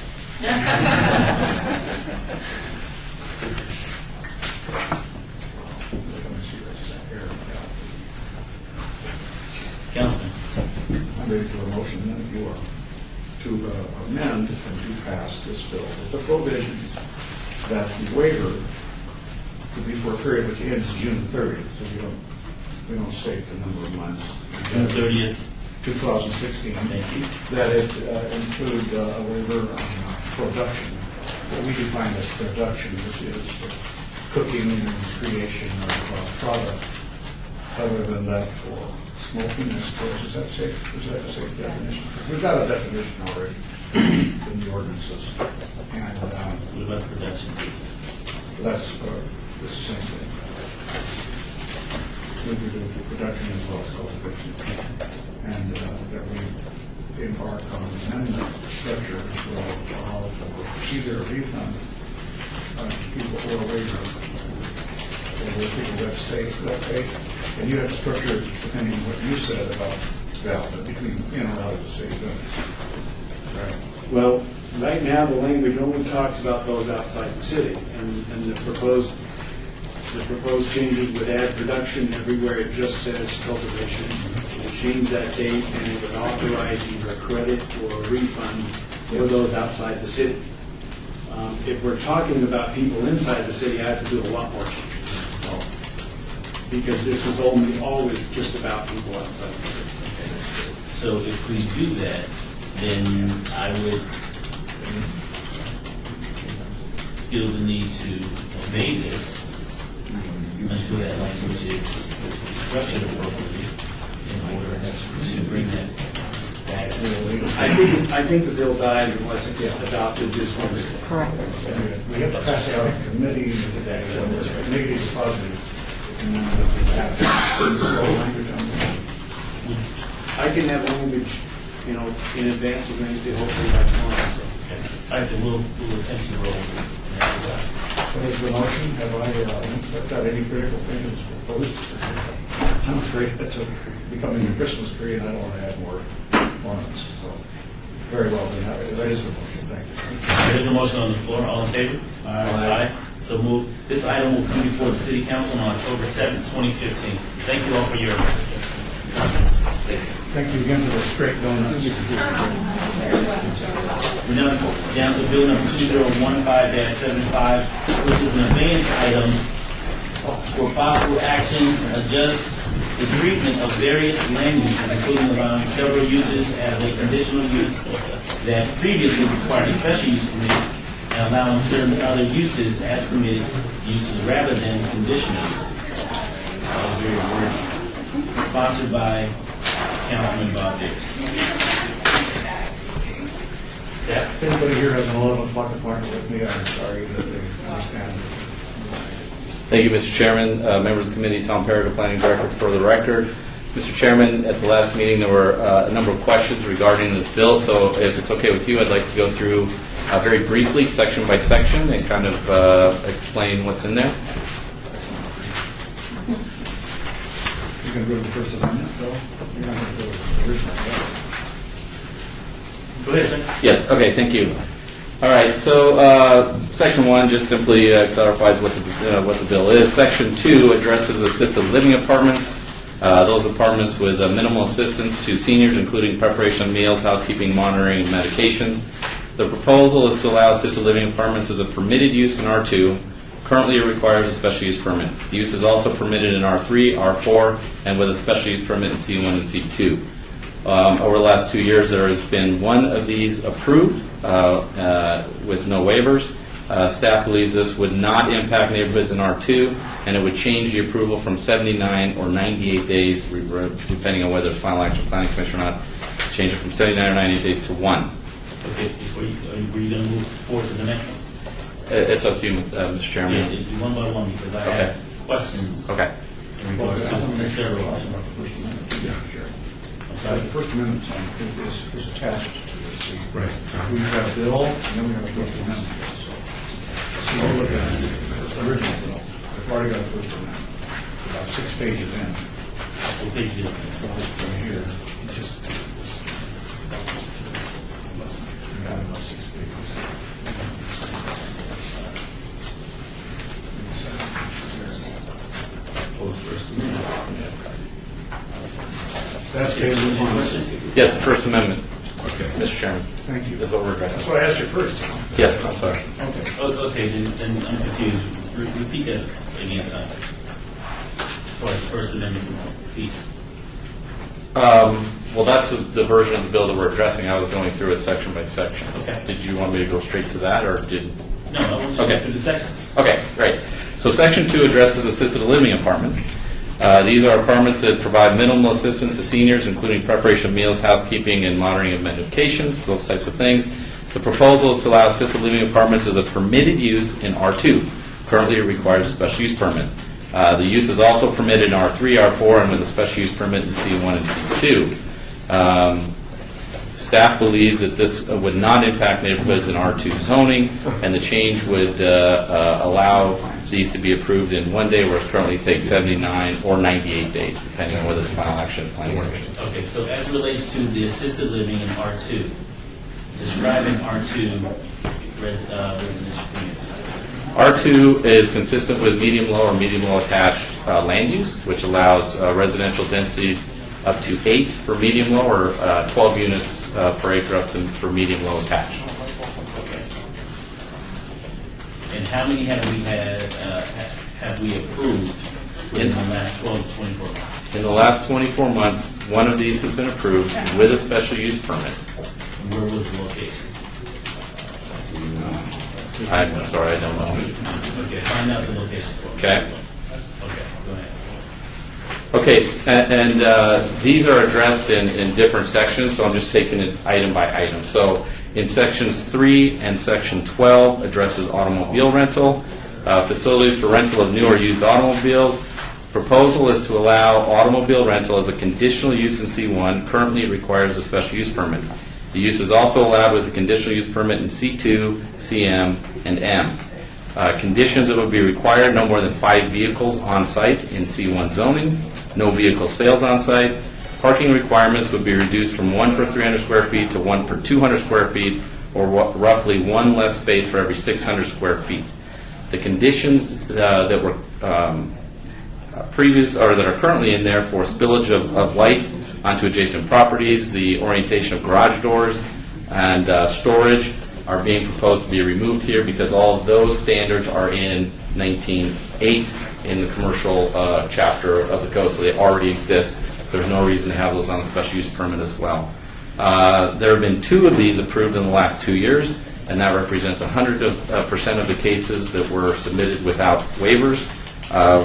Councilman. I'm ready for a motion, then, if you are, to amend and to pass this bill with the provisions that the waiver could be for a period which ends June 30th, so we don't state the number of months. June 30th. 2016. Thank you. That it include a waiver on production, what we define as production, which is cooking and creation of product. Other than that, for smoking, I suppose, is that safe? Is that a safe definition? We've got a definition already in the ordinances, and What about production, please? that's the same thing. We do production as well as cultivation, and that we embark on an amendment structure which will allow for either a refund people or a waiver for the people that pay. And you have to structure it depending on what you said about Val, between in or out of the city limits. Right. Well, right now, the language only talks about those outside the city, and the proposed changes would add production everywhere. It just says cultivation. It would change that date, and it would authorize either a credit or a refund for those outside the city. If we're talking about people inside the city, I have to do a lot more changes. Because this is always just about people outside the city. So if we do that, then I would feel the need to obey this until that language is structured appropriately in order to bring that back. I think the bill died unless it gets adopted this Wednesday. Correct. We have to pass it out of committee, negative to positive. And then we have language on that. I can have language, in advance of Wednesday, hopefully by tomorrow. So. I think we'll attempt to roll. What is the motion? Have I got any critical things proposed? I'm afraid that's becoming a Christmas tree, and I don't want to add more ornaments. So, very well, then that is the motion. Thank you. There is a motion on the floor. All in favor? Aye. So move. This item will come before the City Council on October 7th, 2015. Thank you all for your comments. Thank you again for the straight donuts. We're now down to bill number 2015-75, which is an advance item for possible action, adjust the treatment of various land uses, including allowing several uses as a conditional use that previously required a special use permit, and allowing certain other uses as permitted uses rather than conditional uses. That was very wordy. Sponsored by Councilman Bob Davis. Yeah. If anybody here has an 11 o'clock appointment with me, I'm sorry that they understand. Thank you, Mr. Chairman. Members of the committee, Tom Perry, the Planning Director, for the record. Mr. Chairman, at the last meeting, there were a number of questions regarding this bill, so if it's okay with you, I'd like to go through very briefly, section by section, and kind of explain what's in there. You're going to go to the First Amendment, Bill? You're not going to go to the original bill. Go ahead, sir. Yes, okay, thank you. All right, so Section 1 just simply clarifies what the bill is. Section 2 addresses assisted living apartments, those apartments with minimal assistance to seniors, including preparation of meals, housekeeping, monitoring, and medications. The proposal is to allow assisted living apartments as a permitted use in R2. Currently, it requires a special use permit. The use is also permitted in R3, R4, and with a special use permit in C1 and C2. Over the last 2 years, there has been one of these approved with no waivers, Staff believes this would not impact neighborhoods in R2, and it would change the approval from 79 or 98 days, depending on whether it's final action planning commission or not, change it from 79 or 98 days to 1. Okay, were you going to move forward to the next one? It's up to you, Mr. Chairman. Yeah, one by one, because I Okay. have questions Okay. in regards to several items. Yeah, sure. I'm So sorry. the First Amendment is attached to this. Right. We have a bill, and then we have a First Amendment. So you look at the original bill, I've already got a First Amendment, about 6 pages in. What page is it? From here, just, we got about 6 pages. That's page one. Yes, First Amendment, Okay. Mr. Chairman. Thank you. That's what we're addressing. That's what I asked you first. Yes, I'm sorry. Okay. Oh, okay, then I'm confused. Repeat that again, Tom. As far as the First Amendment piece. Well, that's the version of the bill that we're addressing. I was going through it section by section. Okay. Did you want me to go straight to that, or did? No, I want you to Okay. go through the sections. Okay, great. So Section 2 addresses assisted living apartments. These are apartments that provide minimal assistance to seniors, including preparation of meals, housekeeping, and monitoring of medications, those types of things. The proposal is to allow assisted living apartments as a permitted use in R2. Currently, it requires a special use permit. The use is also permitted in R3, R4, and with a special use permit in C1 and C2. Staff believes that this would not impact neighborhoods in R2 zoning, and the change would allow these to be approved in 1 day, where it currently takes 79 or 98 days, depending on whether it's final action planning commission. Okay, so as it relates to the assisted living in R2, describing R2 residential community. R2 is consistent with medium-low or medium-low attached land use, which allows residential densities up to 8 for medium-low or 12 units per acre up to for medium-low attached. Okay. And how many have we had, have we approved in the last 12 to 24 months? In the last 24 months, one of these has been approved with a special use permit. Where was the location? I'm sorry, I don't know. Okay, find out the location for me. Okay? Okay, go ahead. Okay, and these are addressed in different sections, so I'm just taking it item by item. So in sections 3 and section 12 addresses automobile rental, facilities for rental of new or used automobiles. Proposal is to allow automobile rental as a conditional use in C1. Currently, it requires a special use permit. The use is also allowed with a conditional use permit in C2, CM, and M. Conditions that would be required: no more than 5 vehicles on site in C1 zoning, no vehicle sales on site. Parking requirements would be reduced from 1 per 300 square feet to 1 per 200 square feet, or roughly 1 less space for every 600 square feet. The conditions that were previous, or that are currently in there for spillage of light onto adjacent properties, the orientation of garage doors, and storage are being proposed to be removed here because all of those standards are in 19.8 in the commercial chapter of the code, so they already exist. There's no reason to have those on the special use permit as well. There have been 2 of these approved in the last 2 years, and that represents 100% of the cases that were submitted without waivers.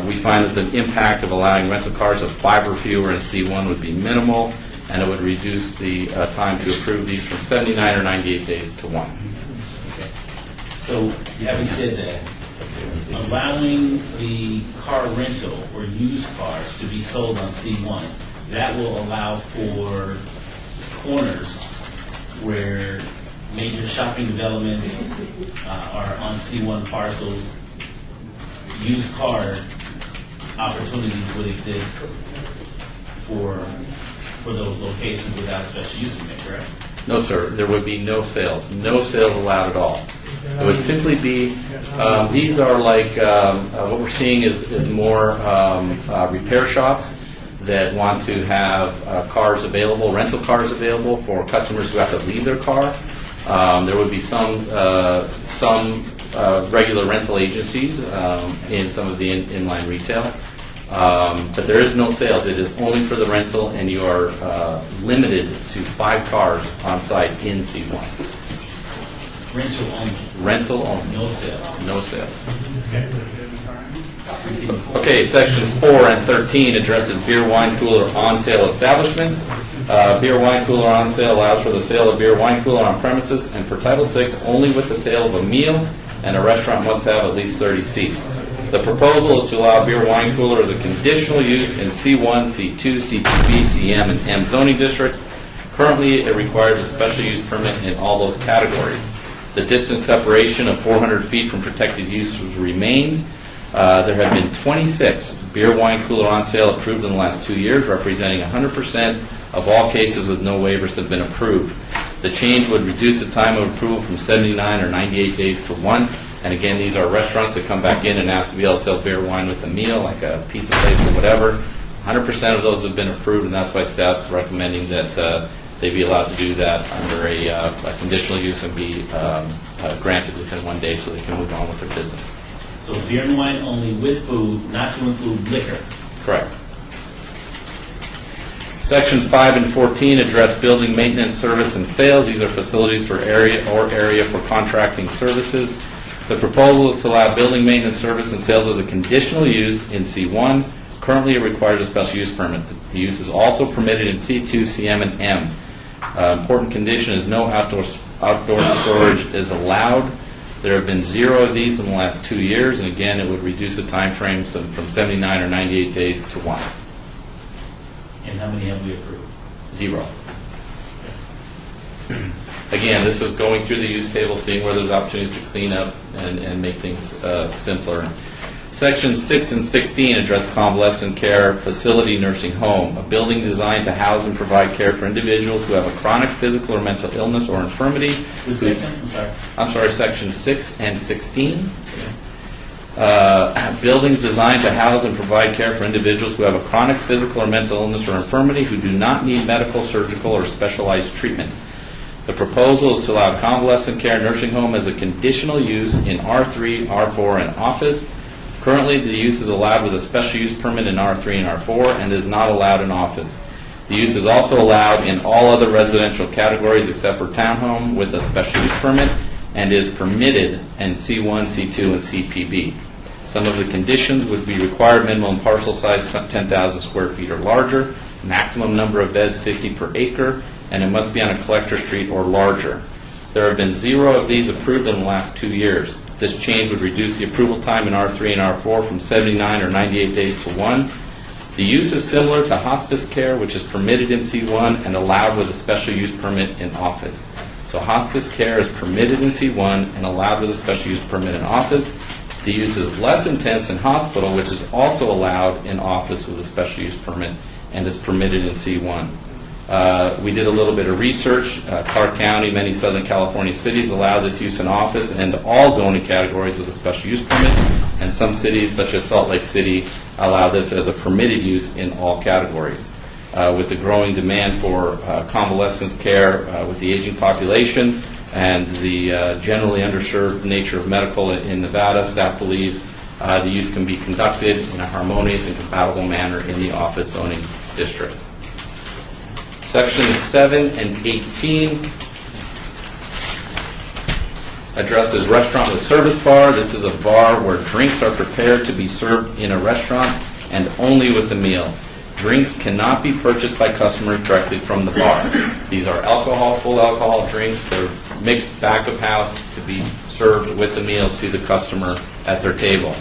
We find that the impact of allowing rental cars of 5 or fewer in C1 would be minimal, and it would reduce the time to approve these from 79 or 98 days to 1. So, having said that, allowing the car rental or used cars to be sold on C1, that will allow for corners where major shopping developments are on C1 parcels. Used car opportunities would exist for those locations without special use permit, correct? No, sir. There would be no sales. No sales allowed at all. It would simply be, these are like, what we're seeing is more repair shops that want to have cars available, rental cars available for customers who have to leave their car. There would be some regular rental agencies in some of the inline retail. But there is no sales. It is only for the rental, and you are limited to 5 cars on site in C1. Rental only, Rental only, no sale. no sales. Okay, sections 4 and 13 addresses beer, wine cooler on sale establishment. Beer, wine cooler on sale allows for the sale of beer, wine cooler on premises, and per Title VI, only with the sale of a meal, and a restaurant must have at least 30 seats. The proposal is to allow beer, wine cooler as a conditional use in C1, C2, CPB, CM, and M zoning districts. Currently, it requires a special use permit in all those categories. The distance separation of 400 feet from protected use remains. There have been 26 beer, wine cooler on sale approved in the last 2 years, representing 100% of all cases with no waivers have been approved. The change would reduce the time of approval from 79 or 98 days to 1. And again, these are restaurants that come back in and ask to be able to sell beer, wine with a meal, like a pizza place or whatever. 100% of those have been approved, and that's why staff's recommending that they be allowed to do that under a conditional use and be granted within 1 day so they can move on with their business. So beer and wine only with food, not to include liquor. Correct. Sections 5 and 14 address building maintenance, service, and sales. These are facilities for area for contracting services. The proposal is to allow building maintenance, service, and sales as a conditional use in C1. Currently, it requires a special use permit. The use is also permitted in C2, CM, and M. Important condition is no outdoor storage is allowed. There have been 0 of these in the last 2 years, and again, it would reduce the time frame from 79 or 98 days to 1. And how many have we approved? 0. Again, this is going through the use table, seeing where there's opportunities to clean up and make things simpler. Sections 6 and 16 address convalescent care facility nursing home, a building designed to house and provide care for individuals who have a chronic physical or mental illness or infirmity. Which section? I'm sorry. Sections 6 and 16. Buildings designed to house and provide care for individuals who have a chronic physical or mental illness or infirmity who do not need medical, surgical, or specialized treatment. The proposal is to allow convalescent care nursing home as a conditional use in R3, R4, and office. Currently, the use is allowed with a special use permit in R3 and R4 and is not allowed in office. The use is also allowed in all other residential categories except for townhome with a special use permit and is permitted in C1, C2, and CPB. Some of the conditions would be required minimum parcel size 10,000 square feet or larger, maximum number of beds 50 per acre, and it must be on a collector street or larger. There have been 0 of these approved in the last 2 years. This change would reduce the approval time in R3 and R4 from 79 or 98 days to 1. The use is similar to hospice care, which is permitted in C1 and allowed with a special use permit in office. So hospice care is permitted in C1 and allowed with a special use permit in office. The use is less intense in hospital, which is also allowed in office with a special use permit and is permitted in C1. We did a little bit of research. Clark County, many Southern California cities allow this use in office and all zoning categories with a special use permit, and some cities, such as Salt Lake City, allow this as a permitted use in all categories. With the growing demand for convalescence care with the aging population and the generally underserved nature of medical in Nevada, staff believes the use can be conducted in a harmonious and compatible manner in the office zoning district. Sections 7 and 18 addresses restaurant with service bar. This is a bar where drinks are prepared to be served in a restaurant and only with a meal. Drinks cannot be purchased by customers directly from the bar. These are full alcohol drinks. They're mixed back of house to be served with a meal to the customer at their table.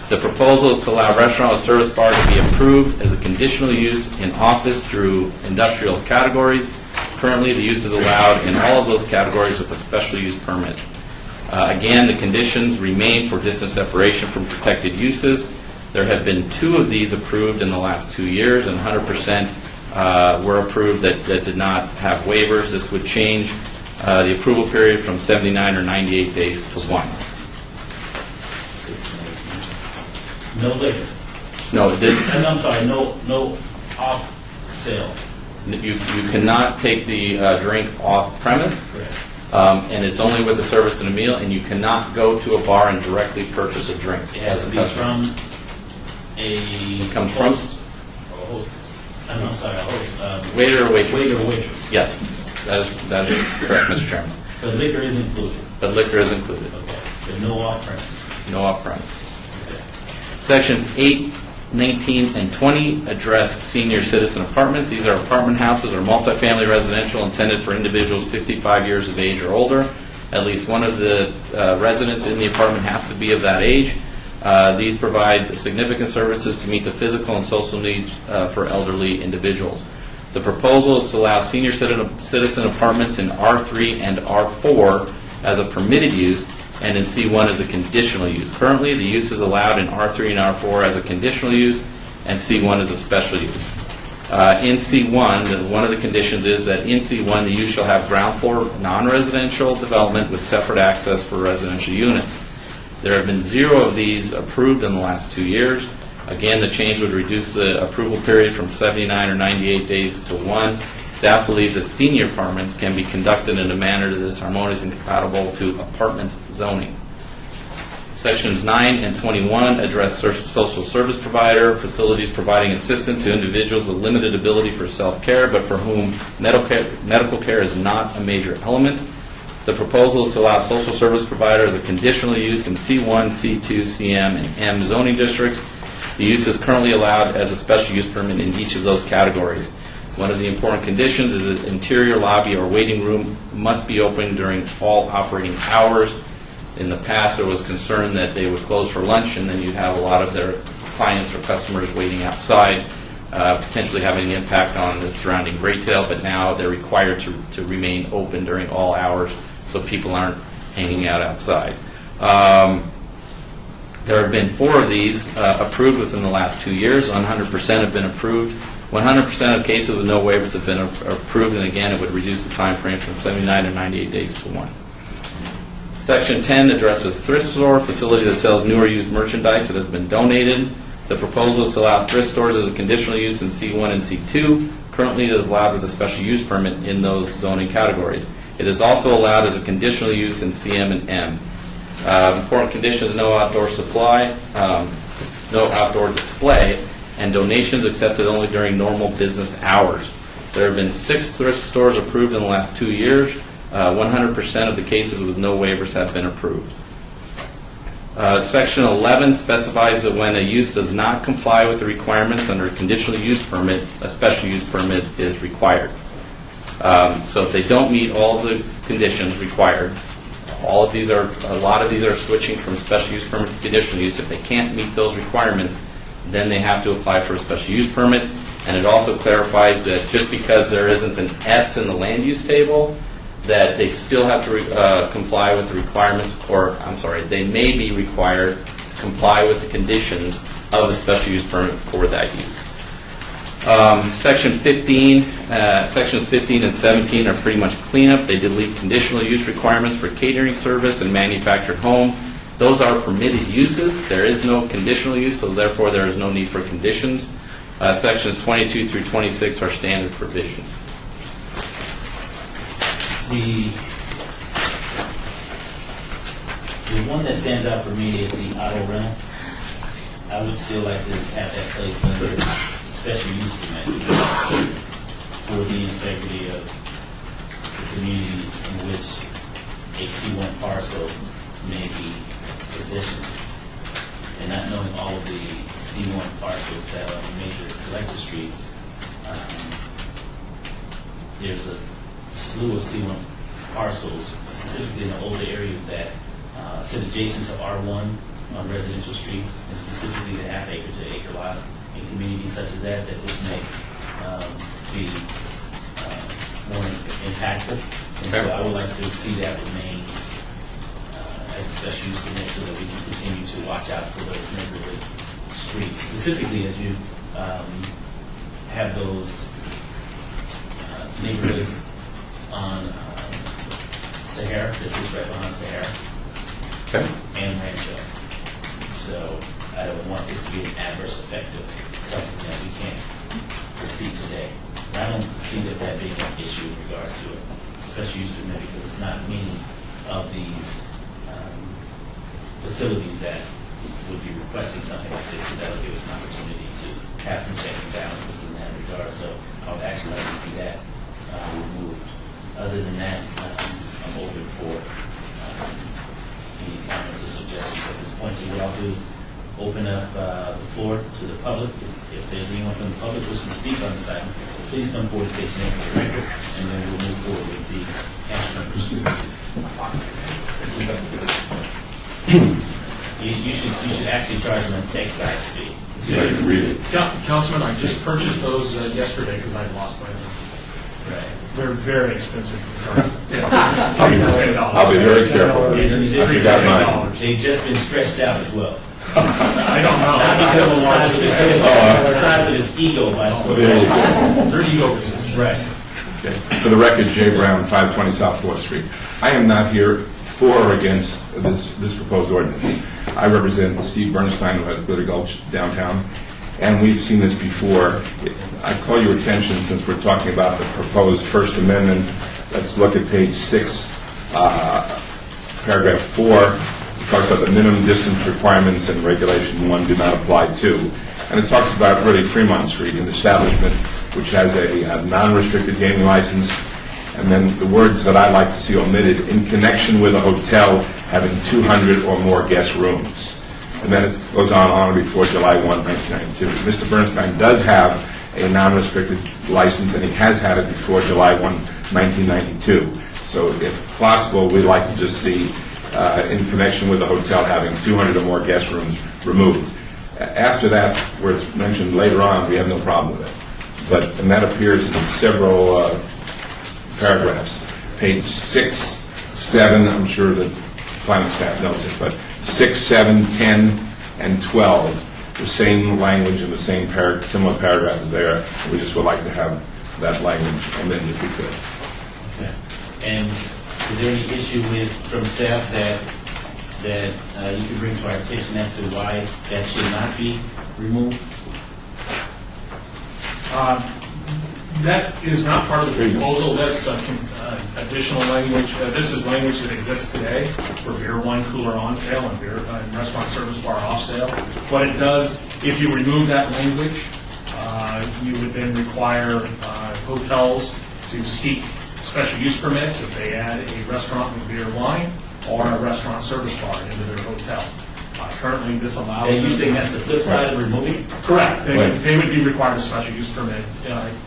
The proposal is to allow restaurant with service bar to be approved as a conditional use in office through industrial categories. Currently, the use is allowed in all of those categories with a special use permit. Again, the conditions remain for distance separation from protected uses. There have been 2 of these approved in the last 2 years, and 100% were approved that did not have waivers. This would change the approval period from 79 or 98 days to 1. No liquor. No, it didn't. And I'm sorry, no off sale. You cannot take the drink off premise. Correct. And it's only with a service and a meal, and you cannot go to a bar and directly purchase a drink. It has to be from a Comes from? host or a hostess. I'm sorry, a host. Waiter or waitress. Waiter or waitress. Yes, that is correct, Mr. Chairman. But liquor is included. but liquor is included. Okay. But no off-premise. No off-premise. Okay. Sections 8, 19, and 20 address senior citizen apartments. These are apartment houses or multifamily residential intended for individuals 55 years of age or older. At least one of the residents in the apartment has to be of that age. These provide significant services to meet the physical and social needs for elderly individuals. The proposal is to allow senior citizen apartments in R3 and R4 as a permitted use and in C1 as a conditional use. Currently, the use is allowed in R3 and R4 as a conditional use and C1 as a special use. In C1, one of the conditions is that in C1, the use shall have ground floor non-residential development with separate access for residential units. There have been 0 of these approved in the last 2 years. Again, the change would reduce the approval period from 79 or 98 days to 1. Staff believes that senior apartments can be conducted in a manner that is harmonious and compatible to apartment zoning. Sections 9 and 21 address social service provider, facilities providing assistance to individuals with limited ability for self-care, but for whom medical care is not a major element. The proposal is to allow social service providers a conditional use in C1, C2, CM, and M zoning districts. The use is currently allowed as a special use permit in each of those categories. One of the important conditions is that interior lobby or waiting room must be open during all operating hours. In the past, there was concern that they would close for lunch, and then you'd have a lot of their clients or customers waiting outside, potentially having an impact on the surrounding retail, but now they're required to remain open during all hours so people aren't hanging out outside. There have been 4 of these approved within the last 2 years. 100% have been approved. 100% of cases with no waivers have been approved, and again, it would reduce the time frame from 79 to 98 days to 1. Section 10 addresses thrift store, facility that sells new or used merchandise that has been donated. The proposal is to allow thrift stores as a conditional use in C1 and C2. Currently, it is allowed with a special use permit in those zoning categories. It is also allowed as a conditional use in CM and M. Important conditions: no outdoor supply, no outdoor display, and donations accepted only during normal business hours. There have been 6 thrift stores approved in the last 2 years. 100% of the cases with no waivers have been approved. Section 11 specifies that when a use does not comply with the requirements under a conditional use permit, a special use permit is required. So if they don't meet all of the conditions required, a lot of these are switching from special use permit to conditional use. If they can't meet those requirements, then they have to apply for a special use permit. And it also clarifies that just because there isn't an S in the land use table, that they still have to comply with the requirements, they may be required to comply with the conditions of the special use permit for that use. Sections 15 and 17 are pretty much cleanup. They delete conditional use requirements for catering service and manufactured home. Those are permitted uses. There is no conditional use, so therefore there is no need for conditions. Sections 22 through 26 are standard provisions. The one that stands out for me is the auto rental. I would still like to have that placed under special use permit for the integrity of the communities in which a C1 parcel may be positioned. And not knowing all of the C1 parcels that are on major collector streets, there's a slew of C1 parcels, specifically in the older areas that sit adjacent to R1 on residential streets, and specifically the half-acre to acre lots in communities such as that this may be more impactful. And so I would like to see that remain as a special use permit so that we can continue to watch out for those neighborhood streets, specifically as you have those neighborhoods on Sahara, that is right behind Sahara, and Rancho. So I don't want this to be an adverse effect of something that we can't foresee today. And I don't see that being an issue in regards to a special use permit because it's not many of these facilities that would be requesting something like this, so that would give us an opportunity to have some checks and balances in that regard. So I would actually like to see that removed. Other than that, I'm open So what I'll do is open up the floor to the public. If there's anyone from the public wishing to speak on this item, please come forward and state your name for the record, and then we'll move forward with the council members. You should actually charge them an excise fee. Councilman, I just purchased those yesterday because I lost my own. Right. They're very expensive. I'll be very careful. I got mine. They've just been stretched out as well. I don't know. Not because of the size of his ego, but They're ego resistant. right. Okay. For the record, Jay Brown, 520 South 4th Street. I am not here for or against this proposed ordinance. I represent Steve Bernstein, who has Glitter Gulch downtown, and we've seen this before. I call your attention, since we're talking about the proposed First Amendment, let's look at page 6, paragraph 4. It talks about the minimum distance requirements and regulation 1 do not apply to. And it talks about really Fremont Street, an establishment which has a non-restricted gaming license, and then the words that I like to see omitted, in connection with a hotel having 200 or more guest rooms. And then it goes on before July 1, 1992. Mr. Bernstein does have a non-restricted license, and he has had it before July 1, 1992. So if possible, we'd like to just see, in connection with a hotel having 200 or more guest rooms, removed. After that, where it's mentioned later on, we have no problem with it. And that appears in several paragraphs. Page 6, 7, I'm sure the planning staff knows it, but 6, 7, 10, and 12, the same language and the same similar paragraph is there. We just would like to have that language amended if we could. Okay. And is there any issue from staff that you can bring to our attention as to why that should not be removed? That is not part of the proposal. That's additional language. This is language that exists today for beer, wine cooler on sale and beer and restaurant service bar off sale. What it does, if you remove that language, you would then require hotels to seek special use permits if they add a restaurant with beer, wine, or a restaurant service bar into their hotel. Currently, this allows. Are you saying that's the flip side of removing? Correct. They would be required a special use permit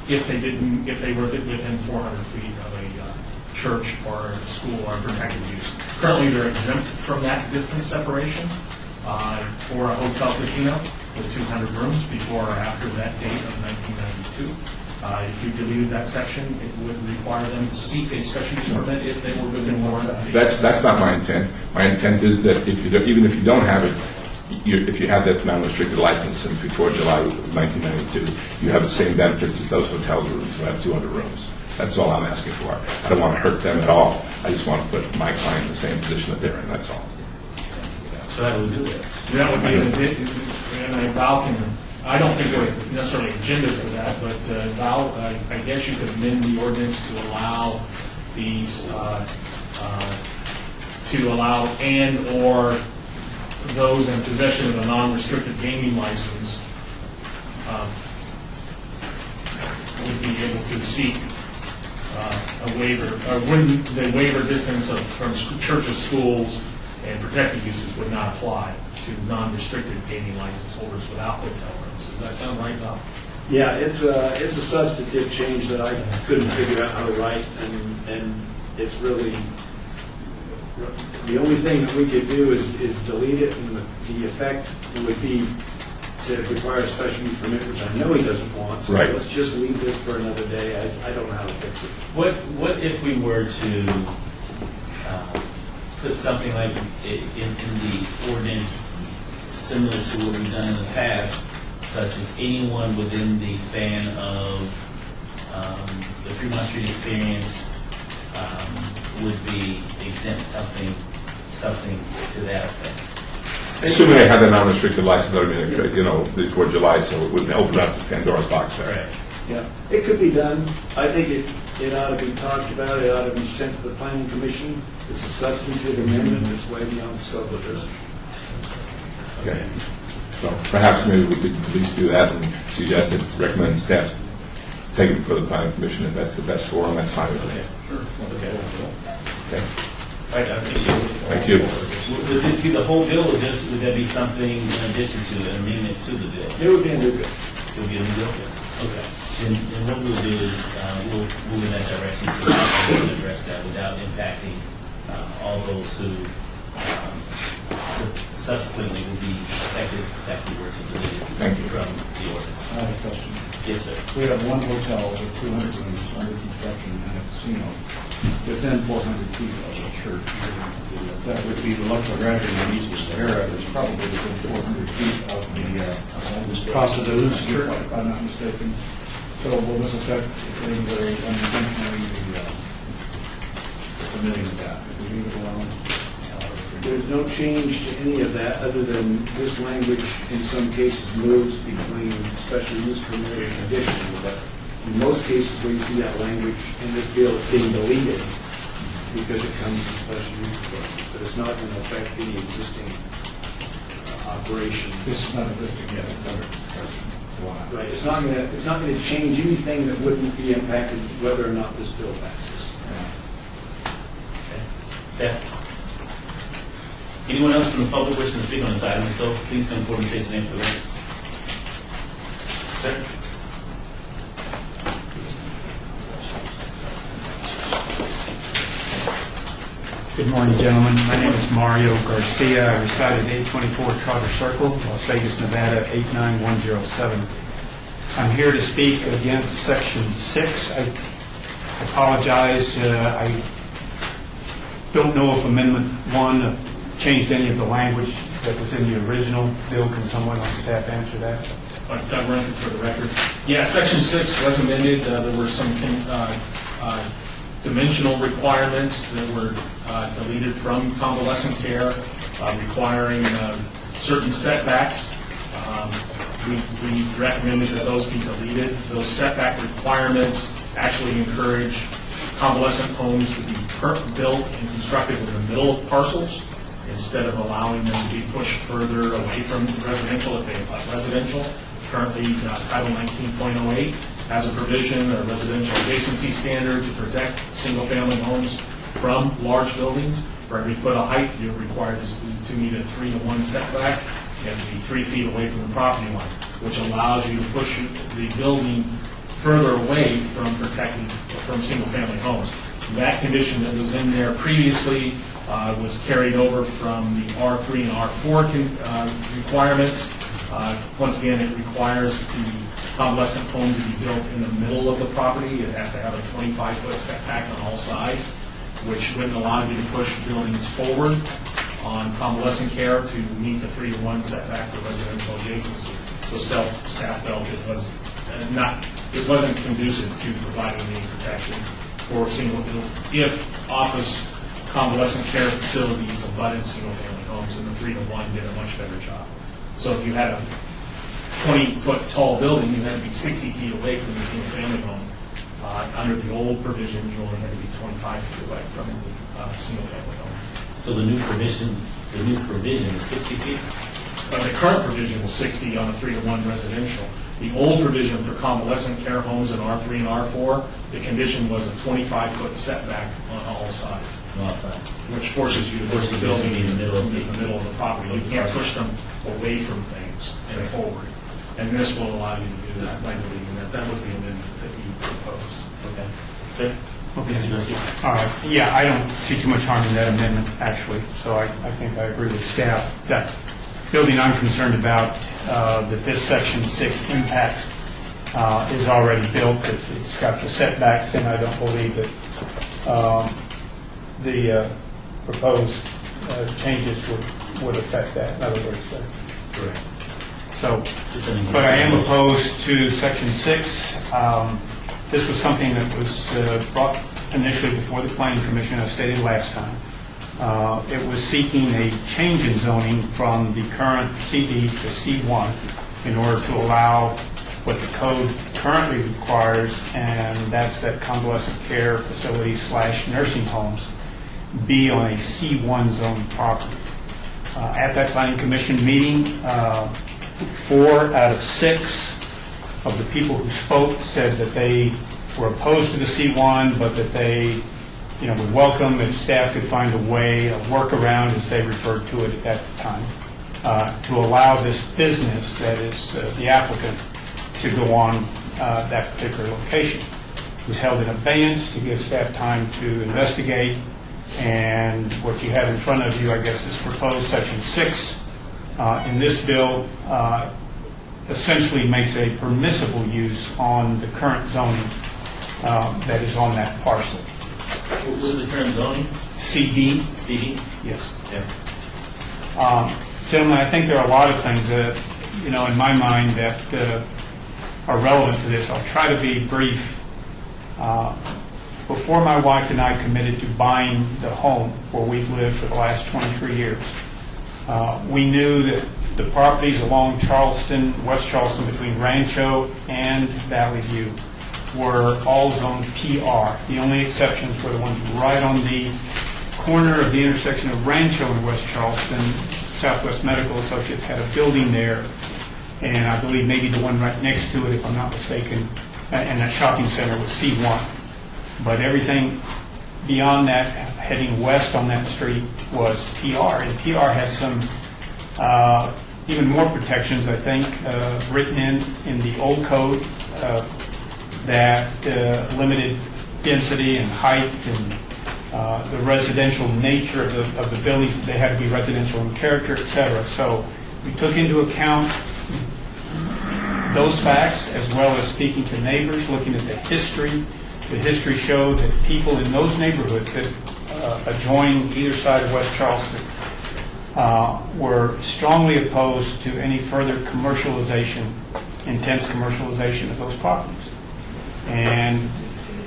if they were within 400 feet of a church or a school or protected use. Currently, they're exempt from that distance separation for a hotel casino with 200 rooms before or after that date of 1992. If you deleted that section, it would require them to seek a special use permit if they were within 400 feet. That's not my intent. My intent is that even if you don't have it, if you have that non-restricted license since before July of 1992, you have the same benefits as those hotel rooms who have 200 rooms. That's all I'm asking for. I don't want to hurt them at all. I just want to put my client in the same position that they're in. That's all. So how do we do that? That would be and Val can. I don't think there's necessarily an agenda for that, but Val, I guess you could amend the ordinance to allow these, and or those in possession of a non-restricted gaming license would be able to seek a waiver, or wouldn't the waiver distance from churches, schools, and protected uses would not apply to non-restricted gaming license holders without hotel rooms. Does that sound right, Val? Yeah, it's a substantive change that I couldn't figure out how to write, and it's really, the only thing that we could do is delete it, and the effect would be to require a special use permit, which I know he doesn't want, so Right. let's just leave this for another day. I don't know how to fix it. What if we were to put something like in the ordinance similar to what we've done in the past, such as anyone within the span of the Fremont Street experience would be exempt, something to that effect? Assuming they have a non-restricted license, before July, so it wouldn't open up the Pandora's box there. Right. Yeah, it could be done. I think it ought to be talked about. It ought to be sent to the planning commission. It's a substantive amendment. It's way beyond the scope of this. Okay. So perhaps maybe we could at least do that and suggest that recommend staff take it before the planning commission if that's the best forum. That's fine with me. Sure. Okay. Okay. Right, I appreciate it. Thank you. Would this be the whole bill, or just, would there be something in addition to it, amendment to the bill? It would be a new bill. It would be a new bill? Okay. And what we'll do is, we'll move in that direction so we can address that without impacting all those who subsequently will be affected if that were to delete it Thank you. from the ordinance. I have a question. Yes, sir. We have one hotel with 200 rooms under construction and a casino within 400 feet of the church. That would be the Luxor Gravity in East Sahara, that's probably within 400 feet of the Casa de Luz church, if I'm not mistaken. So will this affect anybody unintentionally the permitting of that? If we leave it alone? There's no change to any of that, other than this language in some cases moves between special use permit and conditional. But in most cases where you see that language in this bill, it's being deleted because it comes from special use permit. But it's not going to affect any existing operation. This is not existing yet, it's under construction. Why? Right, it's not going to change anything that wouldn't be impacted whether or not this bill passes. Okay. Staff? Anyone else from the public wishing to speak on this item? So please come forward and state your name for the record. Sir? Good morning, gentlemen. My name is Mario Garcia. I reside at 824 Trotter Circle, Las Vegas, Nevada, 89107. I'm here to speak against Section 6. I apologize. I don't know if Amendment 1 changed any of the language that was in the original bill. Can someone on staff answer that? Doug Rankin for the record. Yeah, Section 6 was amended. There were some dimensional requirements that were deleted from convalescent care, requiring certain setbacks. We recommended that those be deleted. Those setback requirements actually encourage convalescent homes to be built and constructed in the middle of parcels instead of allowing them to be pushed further away from residential if they apply residential. Currently, Title 19.08 has a provision, a residential adjacency standard to protect single-family homes from large buildings. For every foot of height, you're required to meet a 3-to-1 setback. You have to be 3 feet away from the property line, which allows you to push the building further away from protecting from single-family homes. That condition that was in there previously was carried over from the R3 and R4 requirements. Once again, it requires the convalescent home to be built in the middle of the property. It has to have a 25-foot setback on all sides, which wouldn't allow you to push buildings forward on convalescent care to meet the 3-to-1 setback for residential adjacency. So staff felt it wasn't conducive to providing any protection for if office convalescent care facilities abutted single-family homes, and the 3-to-1 did a much better job. So if you had a 20-foot tall building, you had to be 60 feet away from the single-family home. Under the old provision, you only had to be 25 feet away from the single-family home. So the new provision is 60 feet? The current provision is 60 on a 3-to-1 residential. The old provision for convalescent care homes in R3 and R4, the condition was a 25-foot setback on all sides. Which forces you to push the building in the middle of the property. You can't push them away from things and forward. And this will allow you to do that by deleting that. That was the amendment that you proposed. Okay. Sir? Okay. All right. Yeah, I don't see too much harm in that amendment, actually. So I think I agree with staff. That building I'm concerned about, that this Section 6 impacts is already built. It's got the setbacks, and I don't believe that the proposed changes would affect that. In other words, correct. So, but I am opposed to Section 6. This was something that was brought initially before the Planning Commission, as stated last time. It was seeking a change in zoning from the current CD to C1 in order to allow what the code currently requires, and that's that convalescent care facilities / nursing homes be on a C1 zone property. At that Planning Commission meeting, 4 out of 6 of the people who spoke said that they were opposed to the C1, but that they would welcome if staff could find a way, a workaround, as they referred to it at that time, to allow this business, that is the applicant, to go on that particular location. It was held in abeyance to give staff time to investigate, and what you have in front of you, I guess, is proposed Section 6 in this bill essentially makes a permissible use on the current zoning that is on that parcel. What is the current zoning? CD. CD? Yes. Yeah. Gentlemen, I think there are a lot of things that, in my mind that are relevant to this. I'll try to be brief. Before my wife and I committed to buying the home where we've lived for the last 23 years, we knew that the properties along Charleston, West Charleston, between Rancho and Valley View were all zoned PR. The only exceptions were the ones right on the corner of the intersection of Rancho and West Charleston. Southwest Medical Associates had a building there, and I believe maybe the one right next to it, if I'm not mistaken, and that shopping center was C1. But everything beyond that, heading west on that street, was PR. And PR had some even more protections, I think, written in the old code that limited density and height and the residential nature of the buildings. They had to be residential in character, et cetera. So we took into account those facts, as well as speaking to neighbors, looking at the history. The history showed that people in those neighborhoods that adjoin either side of West Charleston were strongly opposed to any further commercialization, intense commercialization of those properties. And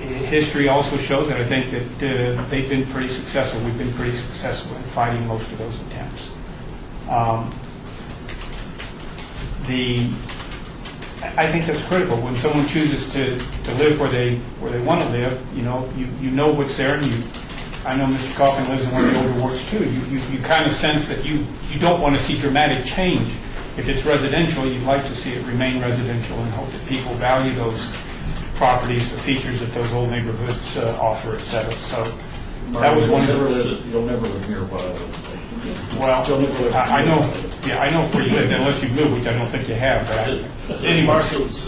history also shows that I think that they've been pretty successful. We've been pretty successful in fighting most of those attempts. I think that's critical. When someone chooses to live where they want to live, you know what's there, and I know Mr. Coffin lives in one of the older wards too. You kind of sense that you don't want to see dramatic change. If it's residential, you'd like to see it remain residential and hope that people value those properties, the features that those old neighborhoods offer, et cetera. So that was one of the... You'll never live nearby. Well, I know where you live, unless you moved, which I don't think you have. But So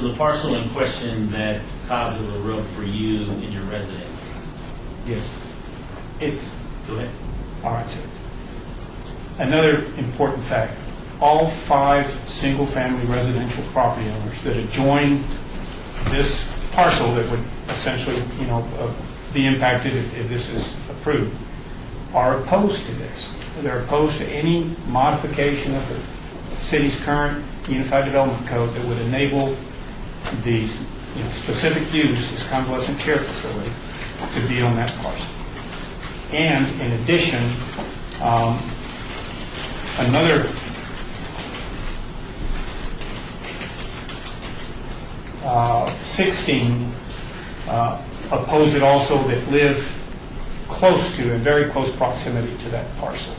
the parcel in question that causes a rub for you in your residence. Yes. Go ahead. All right, sir. Another important fact, all 5 single-family residential property owners that adjoin this parcel that would essentially, be impacted if this is approved, are opposed to this. They're opposed to any modification of the city's current Unified Development Code that would enable these specific use, this convalescent care facility, to be on that parcel. And in addition, another uh, 16 oppose it also that live close to, in very close proximity to that parcel.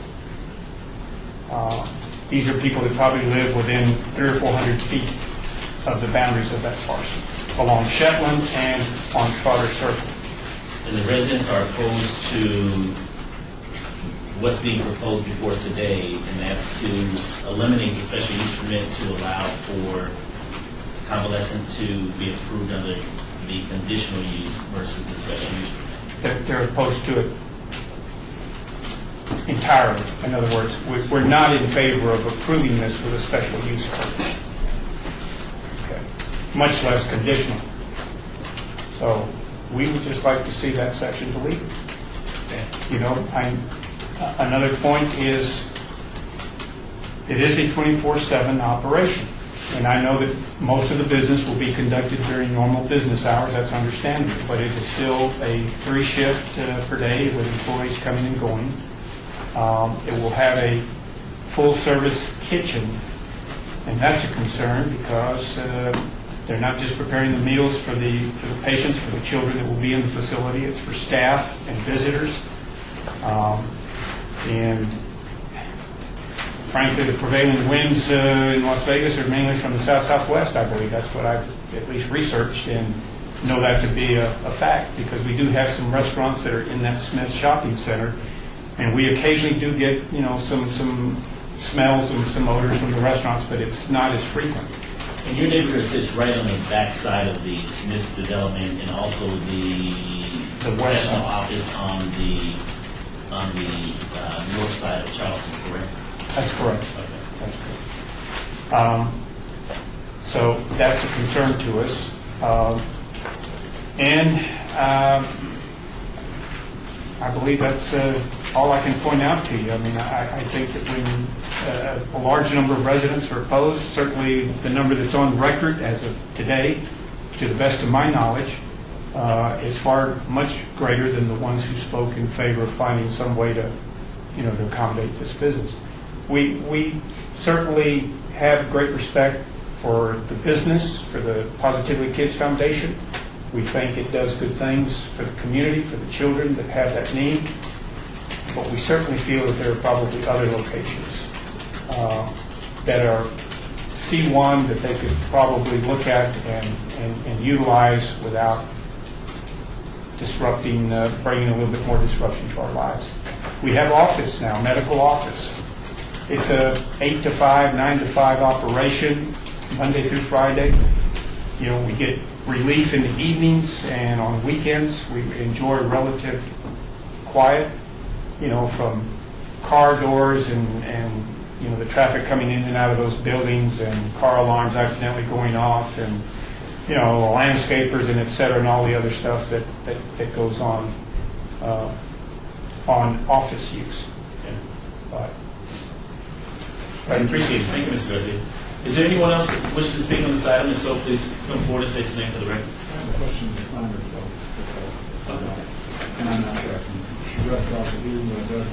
These are people that probably live within 300 or 400 feet of the boundaries of that parcel, along Shetland and on Trotter Circle. And the residents are opposed to what's being proposed before today, and that's to eliminate the special use permit to allow for convalescent to be approved under the conditional use versus the special use permit. They're opposed to it entirely. In other words, we're not in favor of approving this with a special use permit. Okay. Much less conditional. So we would just like to see that section deleted. Another point is it is a 24/7 operation. And I know that most of the business will be conducted during normal business hours. That's understandable. But it is still a 3-shift per day with employees coming and going. It will have a full-service kitchen. And that's a concern because they're not just preparing the meals for the patients, for the children that will be in the facility. It's for staff and visitors. And frankly, the prevailing winds in Las Vegas are mainly from the south-southwest, I believe. That's what I've at least researched. And know that to be a fact, because we do have some restaurants that are in that Smith Shopping Center, and we occasionally do get, some smells and some odors from the restaurants, but it's not as frequent. And your neighborhood sits right on the back side of the Smith's development and also the west professional side. office on the north side of Charleston, correct? That's correct. Okay. That's correct. So that's a concern to us. I believe that's all I can point out to you. I mean, I think that when a large number of residents are opposed, certainly the number that's on record as of today, to the best of my knowledge, is far much greater than the ones who spoke in favor of finding some way to accommodate this business. We certainly have great respect for the business, for the Positively Kids Foundation. We think it does good things for the community, for the children that have that need. But we certainly feel that there are probably other locations that are C1 that they could probably look at and utilize without disrupting, bringing a little bit more disruption to our lives. We have office now, medical office. It's a 8 to 5, 9 to 5 operation, Monday through Friday. We get relief in the evenings and on weekends. We enjoy relative quiet, from car doors and the traffic coming in and out of those buildings and car alarms accidentally going off and, landscapers and et cetera and all the other stuff that goes on office use. But I appreciate it. Thank you, Mr. Garcia. Is there anyone else that wishes to speak on this item? If so, please come forward and state your name for the record. I have a question to Flounder, and I'm not sure I can direct off of you, but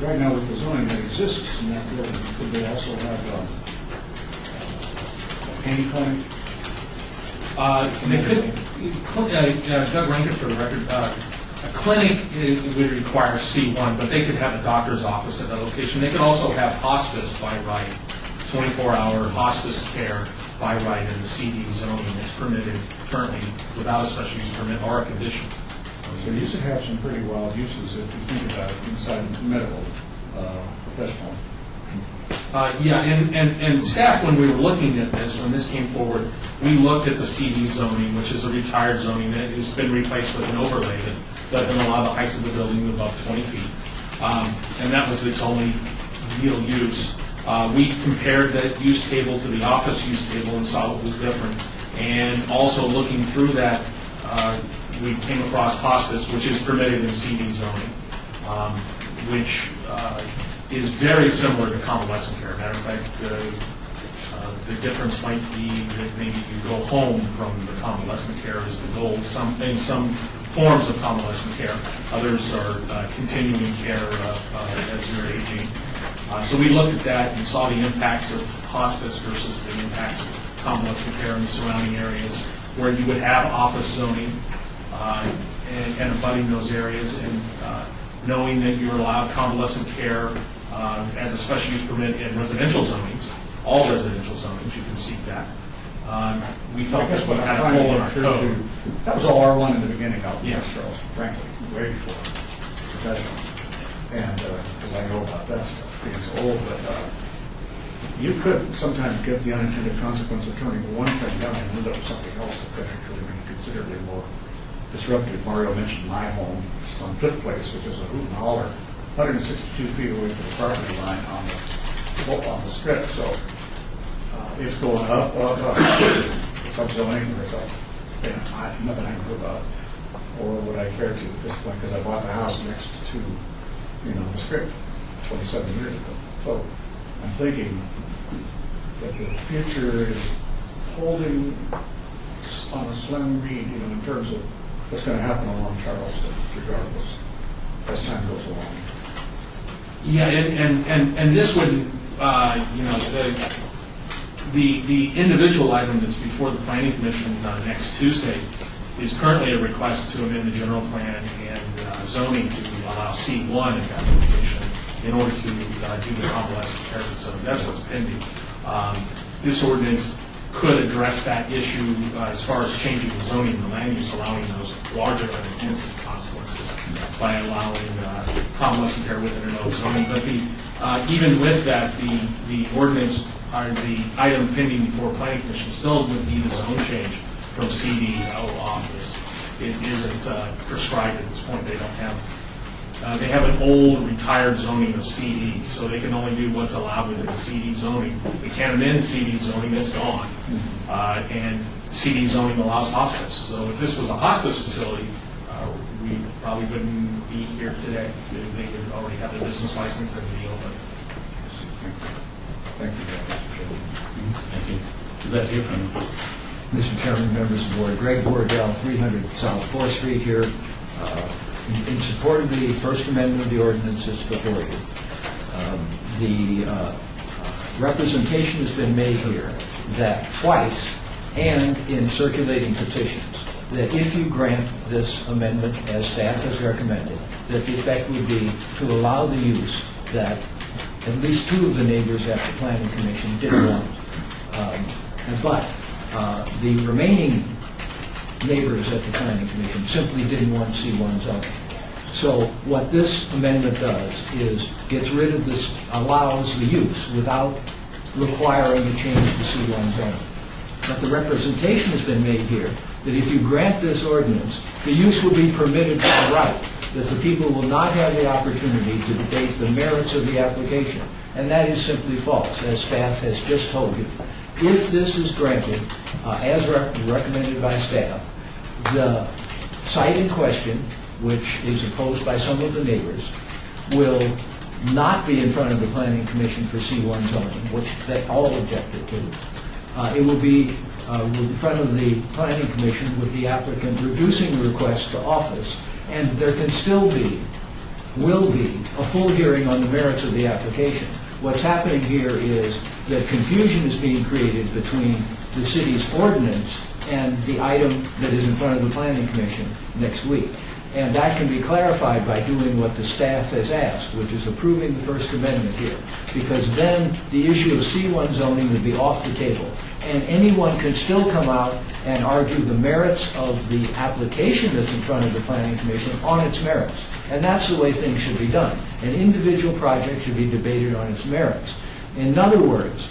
right now with the zoning that exists in that building, could they also have a pain clinic? They could, Doug Rankin for the record, a clinic would require C1, but they could have a doctor's office at that location. They could also have hospice by right, 24-hour hospice care by right in the CD zoning. It's permitted currently without a special use permit or a condition. So you should have some pretty wild uses if you think about it inside medical professional. And staff, when we were looking at this, when this came forward, we looked at the CD zoning, which is a retired zoning that has been replaced with an overlay that doesn't allow the heights of the building above 20 feet. And that was its only real use. We compared that use table to the office use table and saw what was different. And also looking through that, we came across hospice, which is permitted in CD zoning, which is very similar to convalescent care. Matter of fact, the difference might be that maybe you go home from the convalescent care is the goal. In some forms of convalescent care, others are continuing care as you're aging. So we looked at that and saw the impacts of hospice versus the impacts of convalescent care in the surrounding areas, where you would have office zoning and abutting those areas, and knowing that you're allowed convalescent care as a special use permit in residential zonings, all residential zonings, you can seek that. We felt that we had a hole in our code. That was all R1 in the beginning out in Yeah. West Charleston, frankly, way before professional. And because I know about that stuff, being so old, but you could sometimes get the unintended consequence of turning one thing down and end up with something else that could actually be considerably more disruptive. Mario mentioned my home, which is on Fifth Place, which is a hoot and holler, 162 feet away from the property line on the strip. So it's going up. Some zoning, or it's up. Nothing I can do about it. Or would I care to at this point, because I bought the house next to, the strip 27 years ago. So I'm thinking that the future is holding on a slim reed, in terms of what's going to happen along Charleston, regardless, as time goes along. Yeah, and this would, the individual item that's before the Planning Commission next Tuesday is currently a request to amend the general plan and zoning to allow C1 at that location in order to do the convalescent care facility. That's what's pending. This ordinance could address that issue as far as changing the zoning and the land use, allowing those larger unintended consequences by allowing convalescent care with and no zoning. But even with that, the ordinance or the item pending before Planning Commission still would need a zone change from CD to O office. It isn't prescribed at this point. They don't have. They have an old retired zoning of CD, so they can only do what's allowed within the CD zoning. They can't amend CD zoning, that's gone. And CD zoning allows hospice. So if this was a hospice facility, we probably wouldn't be here today. They would already have their business license and be open. Thank you, Mr. Chairman. Thank you. We'd like to hear from you. Mr. Chairman, members of the board, Greg Borgel, 300 South 4th Street here, in support of the First Amendment of the ordinance that's before you. The representation has been made here that twice, and in circulating petitions, that if you grant this amendment as staff has recommended, that the effect would be to allow the use that at least two of the neighbors at the Planning Commission didn't want. But the remaining neighbors at the Planning Commission simply didn't want C1 zoning. So what this amendment does is gets rid of this, allows the use without requiring a change to C1 zoning. But the representation has been made here that if you grant this ordinance, the use will be permitted by right, that the people will not have the opportunity to debate the merits of the application. And that is simply false, as staff has just told you. If this is granted, as recommended by staff, the site in question, which is opposed by some of the neighbors, will not be in front of the Planning Commission for C1 zoning, which they all objected to. It will be in front of the Planning Commission with the applicant reducing the request to office, and there can still be, will be, a full hearing on the merits of the application. What's happening here is that confusion is being created between the city's ordinance and the item that is in front of the Planning Commission next week. And that can be clarified by doing what the staff has asked, which is approving the First Amendment here. Because then the issue of C1 zoning would be off the table. And anyone can still come out and argue the merits of the application that's in front of the Planning Commission on its merits. And that's the way things should be done. An individual project should be debated on its merits. In other words,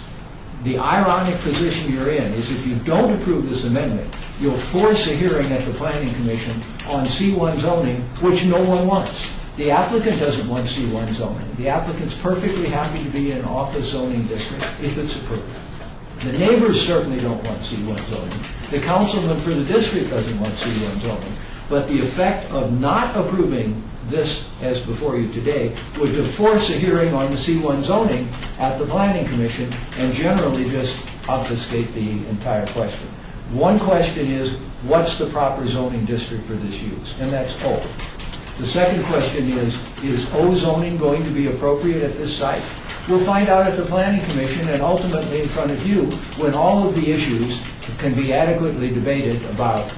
the ironic position you're in is if you don't approve this amendment, you'll force a hearing at the Planning Commission on C1 zoning, which no one wants. The applicant doesn't want C1 zoning. The applicant's perfectly happy to be in an office zoning district if it's approved. The neighbors certainly don't want C1 zoning. The councilman for the district doesn't want C1 zoning. But the effect of not approving this as before you today would to force a hearing on the C1 zoning at the Planning Commission and generally just obfuscate the entire question. One question is, what's the proper zoning district for this use? And that's O. The second question is O zoning going to be appropriate at this site? We'll find out at the Planning Commission and ultimately in front of you when all of the issues can be adequately debated about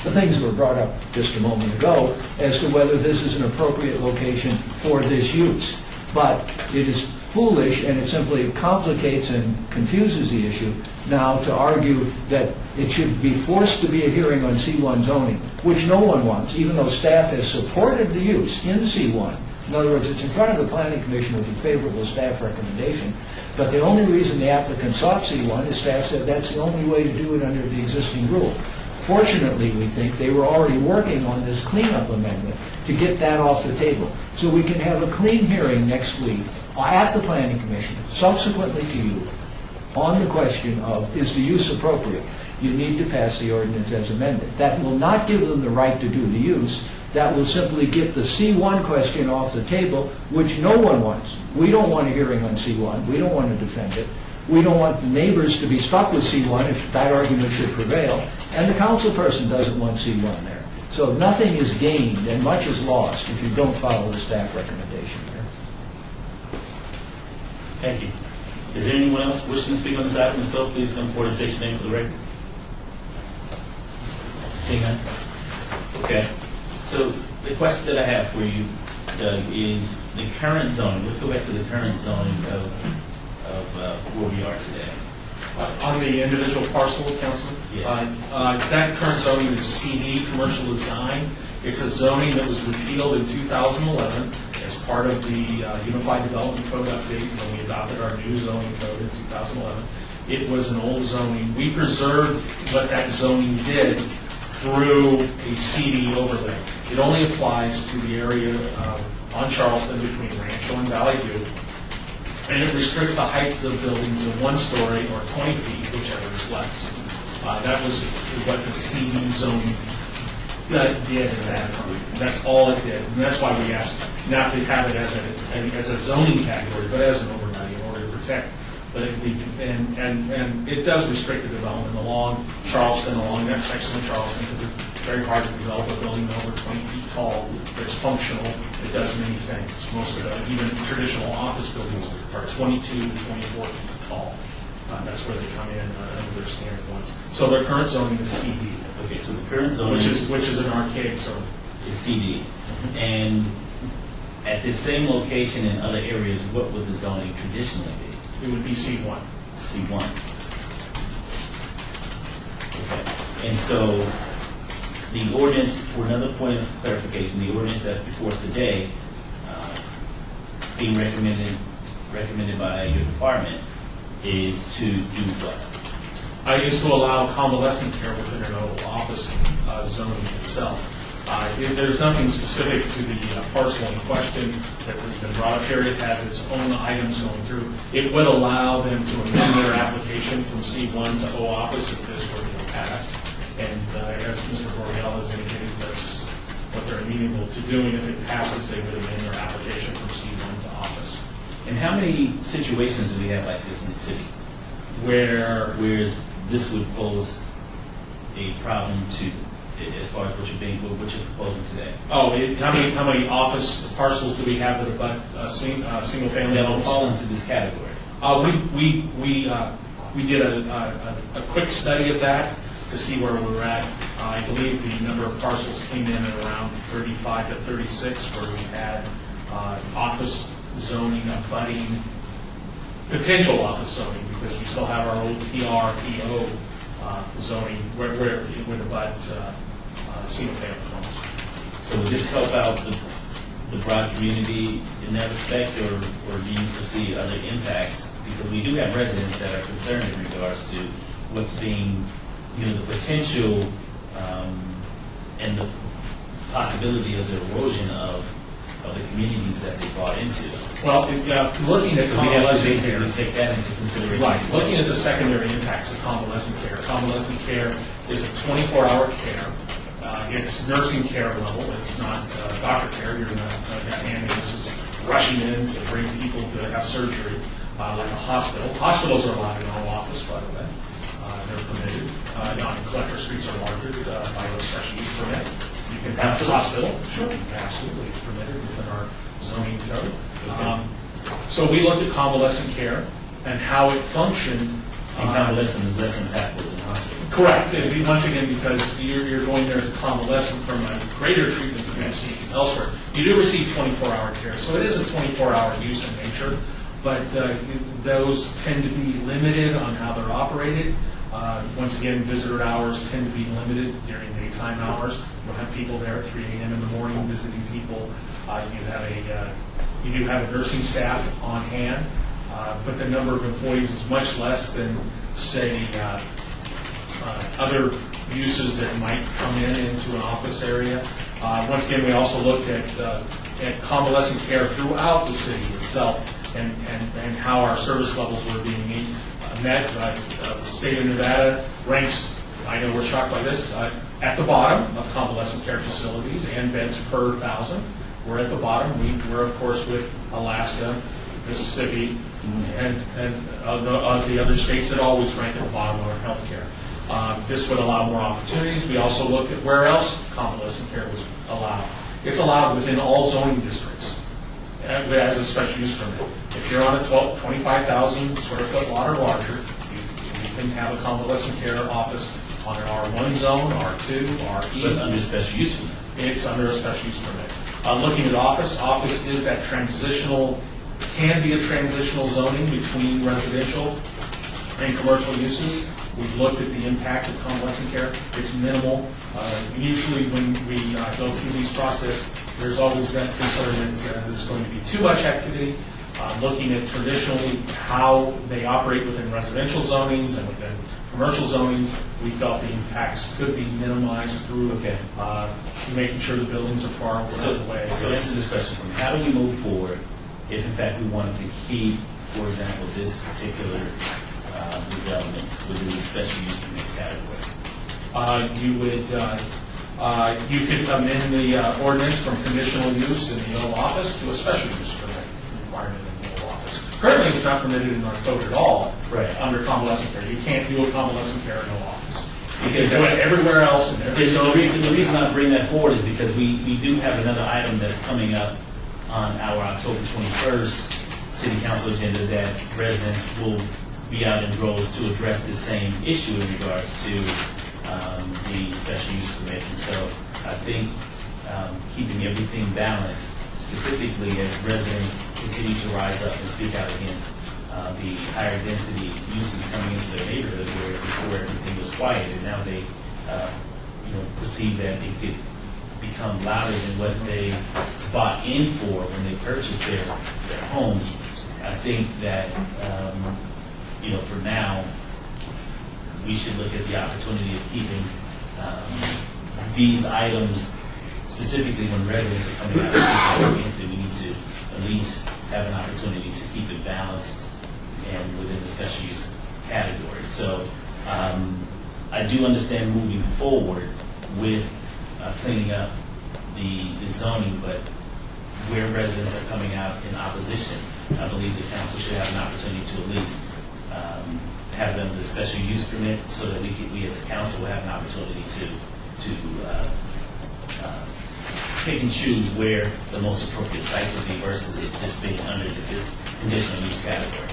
the things that were brought up just a moment ago as to whether this is an appropriate location for this use. But it is foolish and it simply complicates and confuses the issue now to argue that it should be forced to be a hearing on C1 zoning, which no one wants, even though staff has supported the use in C1. In other words, it's in front of the Planning Commission with a favorable staff recommendation. But the only reason the applicant sought C1 is staff said that's the only way to do it under the existing rule. Fortunately, we think they were already working on this cleanup amendment to get that off the table. So we can have a clean hearing next week at the Planning Commission, subsequently to you, on the question of, is the use appropriate? You need to pass the ordinance as amended. That will not give them the right to do the use. That will simply get the C1 question off the table, which no one wants. We don't want a hearing on C1. We don't want to defend it. We don't want the neighbors to be stuck with C1 if that argument should prevail. And the council person doesn't want C1 there. So nothing is gained and much is lost if you don't follow the staff recommendation there. Thank you. Is there anyone else wishing to speak on this item? If so, please come forward and state your name for the record. Seeing none? Okay. So the question that I have for you, Doug, is the current zoning. Let's go back to the current zoning of where we are today. On the individual parcel, Councilman? Yes. That current zoning is CD, commercial design. It's a zoning that was repealed in 2011 as part of the Unified Development Code update when we adopted our new zoning code in 2011. It was an old zoning. We preserved what that zoning did through a CD overlay. It only applies to the area on Charleston between Rancho and Valley View. And it restricts the height of buildings of 1 story or 20 feet, whichever is less. That was what the CD zoning did in that. That's all it did. And that's why we asked not to have it as a zoning category, but as an overlay in order to protect. But and it does restrict the development along Charleston, along that section of Charleston, because it's very hard to develop a building over 20 feet tall that's functional. It does many things. Most of even traditional office buildings are 22 to 24 feet tall. That's where they come in under their standard ones. So their current zoning is CD. Okay, so the current zoning which is an archaic zoning. Is CD. And at this same location in other areas, what would the zoning traditionally be? It would be C1. C1. Okay. And so the ordinance, for another point of clarification, the ordinance that's before us today, being recommended by your department, is to do what? I used to allow convalescent care within an oval office zoning itself. There's nothing specific to the parcel in question that has been brought up here. It has its own items going through. It would allow them to amend their application from C1 to O office if this were to pass. And as Mr. Boreal has indicated, that's what they're amenable to doing. If it passes, they would amend their application from C1 to office. And how many situations do we have like this in the city? Whereas this would pose a problem to, as far as what you're proposing today? Oh, how many office parcels do we have that abut single family That will homes? fall into this category. We did a quick study of that to see where we were at. I believe the number of parcels came in at around 35 to 36, where we had office zoning abutting, potential office zoning, because we still have our old PO zoning where it would abut single family homes. So would this help out the broad community in that respect, or do you foresee other impacts? Because we do have residents that are concerned in regards to what's being, the potential and the possibility of the erosion of the communities that they bought into. Well, looking at So we have to convalescent basically care, take that into consideration. right, looking at the secondary impacts of convalescent care. Convalescent care is a 24-hour care. It's nursing care level. It's not doctor care. You're not ambulances rushing in to bring people to have surgery like a hospital. Hospitals are allowed in our office, by the way. They're permitted. Non-collector streets are larger by a special use permit. You can have a hospital. Sure. Absolutely. It's permitted within our zoning code. Okay. So we looked at convalescent care and how it functioned. And convalescent is less impactful than hospital. Correct. And once again, because you're going there to convalescent from a greater treatment than you receive elsewhere. You do receive 24-hour care, so it is a 24-hour use in nature, but those tend to be limited on how they're operated. Once again, visitor hours tend to be limited during daytime hours. You don't have people there at 3 a.m. in the morning visiting people. You do have a nursing staff on hand, but the number of employees is much less than, say, other uses that might come into an office area. Once again, we also looked at convalescent care throughout the city itself and how our service levels were being met. The state of Nevada ranks, I know we're shocked by this, at the bottom of convalescent care facilities and beds per 1,000. We're at the bottom. We're, of course, with Alaska, Mississippi, and the other states that always rank at the bottom of our health care. This would allow more opportunities. We also looked at where else convalescent care was allowed. It's allowed within all zoning districts as a special use permit. If you're on a 25,000 square foot lot or larger, you can have a convalescent care office on an R1 zone, R2, RE. But under special use permit. It's under a special use permit. Looking at office is that transitional, can be a transitional zoning between residential and commercial uses. We've looked at the impact of convalescent care. It's minimal. Usually when we go through these process, there's always that concern that there's going to be too much activity. Looking at traditionally how they operate within residential zonings and within commercial zonings, we felt the impacts could be minimized through making sure the buildings are far away. So answer this question for me. How do we move forward if in fact we wanted to keep, for example, this particular development within the special use permit category? You could amend the ordinance from conditional use in the old office to a special use permit requirement in the old office. Currently, it's not permitted in our code at all. Right. Under convalescent care, you can't do a convalescent care in no office. You can do it everywhere else in every zone. The reason I bring that forward is because we do have another item that's coming up on our October 21st City Council agenda that residents will be out in droves to address the same issue in regards to the special use permit. And so I think keeping everything balanced, specifically as residents continue to rise up and speak out against the higher density uses coming into their neighborhood where before everything was quiet, and now they perceive that it could become louder than what they bought in for when they purchased their homes. I think that for now we should look at the opportunity of keeping these items, specifically when residents are coming out and against it. We need to at least have an opportunity to keep it balanced and within the special use category. So I do understand moving forward with cleaning up the zoning, but where residents are coming out in opposition, I believe the council should have an opportunity to at least have them the special use permit so that we as a council will have an opportunity to pick and choose where the most appropriate site would be versus it just being under the conditional use category.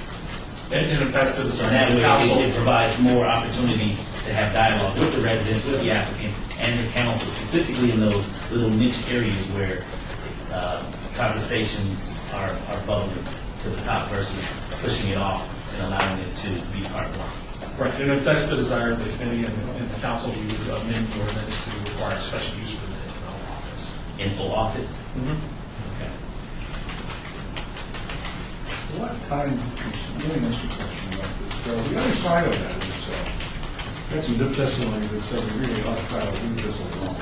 And if that's the And that way it provides more opportunity to have dialogue with the residents, with the applicant, and the council, specifically in those little niche areas where conversations are bubbling to the top versus pushing it off and allowing it to be part one. Right, and if that's the desire of the committee and the council, we would amend the ordinance to require a special use permit in all office. In full office? Okay. What I'm really interested question about this, so the other side of that is, got some good testimony that said we really ought to try to leave this alone,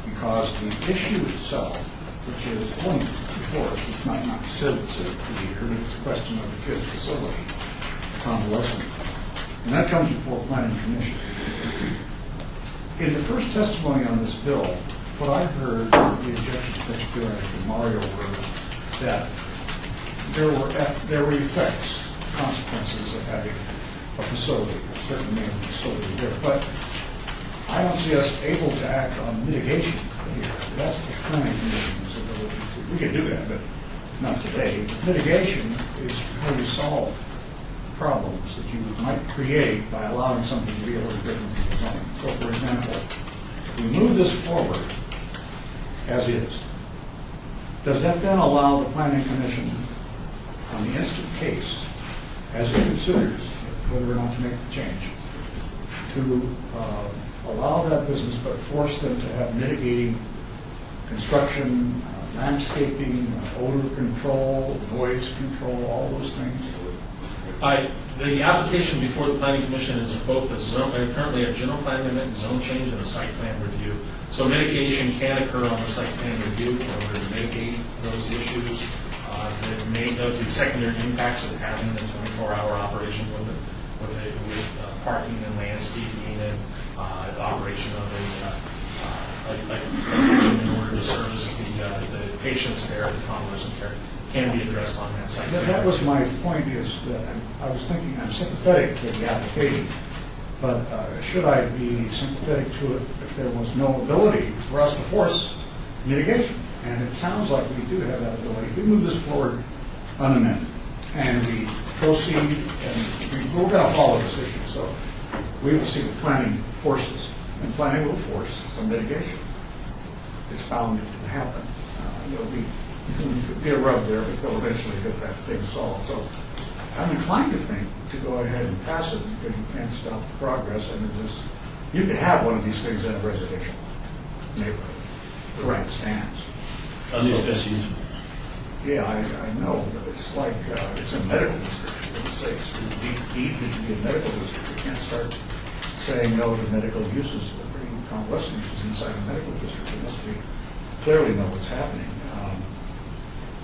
because the issue itself, which is one before us, it's not civil to the year, but it's a question of the kids' facility, convalescent. And that comes before Planning Commission. In the first testimony on this bill, what I heard, the objections particularly from Mario, were that there were effects, consequences of having a facility, a certain name of facility there. But I don't see us able to act on mitigation here. That's the Planning Commission's ability to. We can do that, but not today. Mitigation is how you solve problems that you might create by allowing something to be a little different from the zoning. So, for example, if we move this forward as is, does that then allow the Planning Commission, on the instant case, as it considers whether or not to make the change, to allow that business but force them to have mitigating construction, landscaping, odor control, noise control, all those things? The application before the Planning Commission is both currently a general plan amendment and zone change and a site plan review. So mitigation can occur on the site plan review in order to mitigate those issues. That may note the secondary impacts of having a 24-hour operation with parking and landscaping and the operation of a in order to service the patients there at the convalescent care can be addressed on that site. That was my point, is that I was thinking, I'm sympathetic to the application, but should I be sympathetic to it if there was no ability for us to force mitigation? And it sounds like we do have that ability. If we move this forward unamended and we proceed, and we're going to follow this issue, so we will see what planning forces, and planning will force some mitigation. It's bound to happen. There'll be a rub there, but they'll eventually get that thing solved. So I'm inclined to think to go ahead and pass it because you can't stop the progress. I mean, you could have one of these things in a residential neighborhood, the way it stands. Under special use. Yeah, I know, but it's like, it's a medical district. Let's say it's deep to be a medical district. You can't start saying no to medical uses, bringing convalescent uses inside a medical district. It must be clearly know what's happening.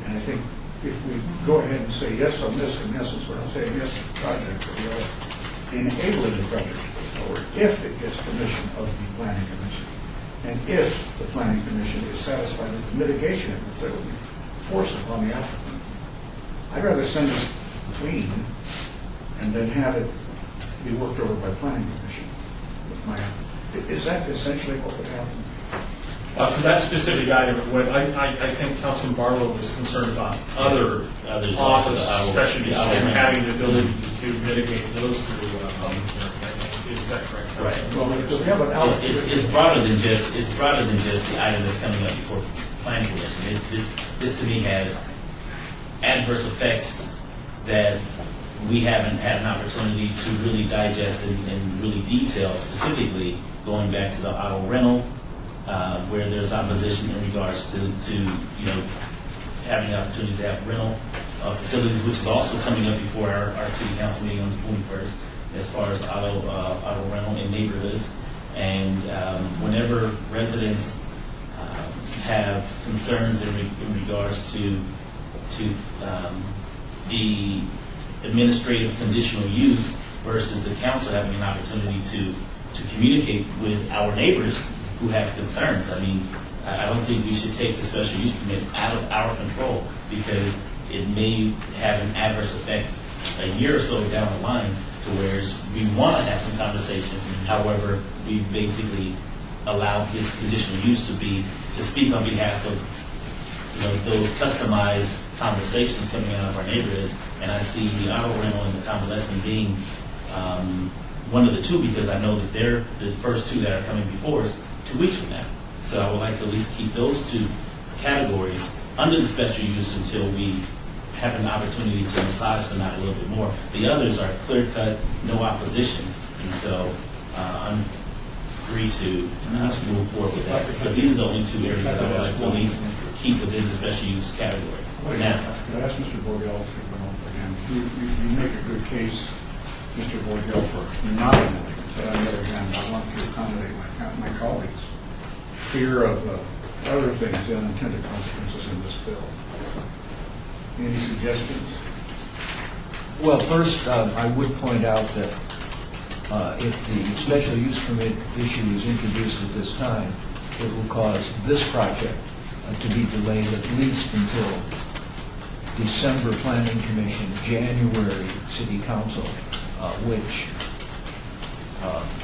And I think if we go ahead and say yes on this, in essence, we're not saying yes to the project, but we are enabling the project to go forward if it gets permission of the planning commission. And if the planning commission is satisfied with the mitigation efforts that will be forced upon the applicant. I'd rather send it clean and then have it be worked over by planning commission with my, is that essentially what would happen? For that specific item, what I think Councilman Barlow was concerned about other office special uses and having the ability to mitigate those through public hearing. Is that correct? Right. Well, because we have an out- It's broader than just the item that's coming up before planning commission. This to me has adverse effects that we haven't had an opportunity to really digest and really detail, specifically going back to the auto rental, where there's opposition in regards to having the opportunity to have rental facilities, which is also coming up before our city council meeting on the 21st, as far as auto rental in neighborhoods. And whenever residents have concerns in regards to the administrative conditional use versus the council having an opportunity to communicate with our neighbors who have concerns. I mean, I don't think we should take the special use permit out of our control because it may have an adverse effect a year or so down the line to where we want to have some conversation. However, we basically allow this conditional use to speak on behalf of those customized conversations coming out of our neighborhoods. And I see the auto rental and the convalescent being one of the two, because I know that they're the first two that are coming before us 2 weeks from now. So I would like to at least keep those two categories under the special use until we have an opportunity to massage them out a little bit more. The others are clear cut, no opposition, and so I'm free to move forward with that. But these are the only two areas that I would like to at least keep within the special use category for now. Could I ask Mr. Borgel to come up again? You make a good case, Mr. Borgel, for not amending, but on the other hand, I want to accommodate my colleagues' fear of other things, the unintended consequences in this bill. Any suggestions? Well, first, I would point out that if the special use permit issue is introduced at this time, it will cause this project to be delayed at least until December Planning Commission, January City Council, which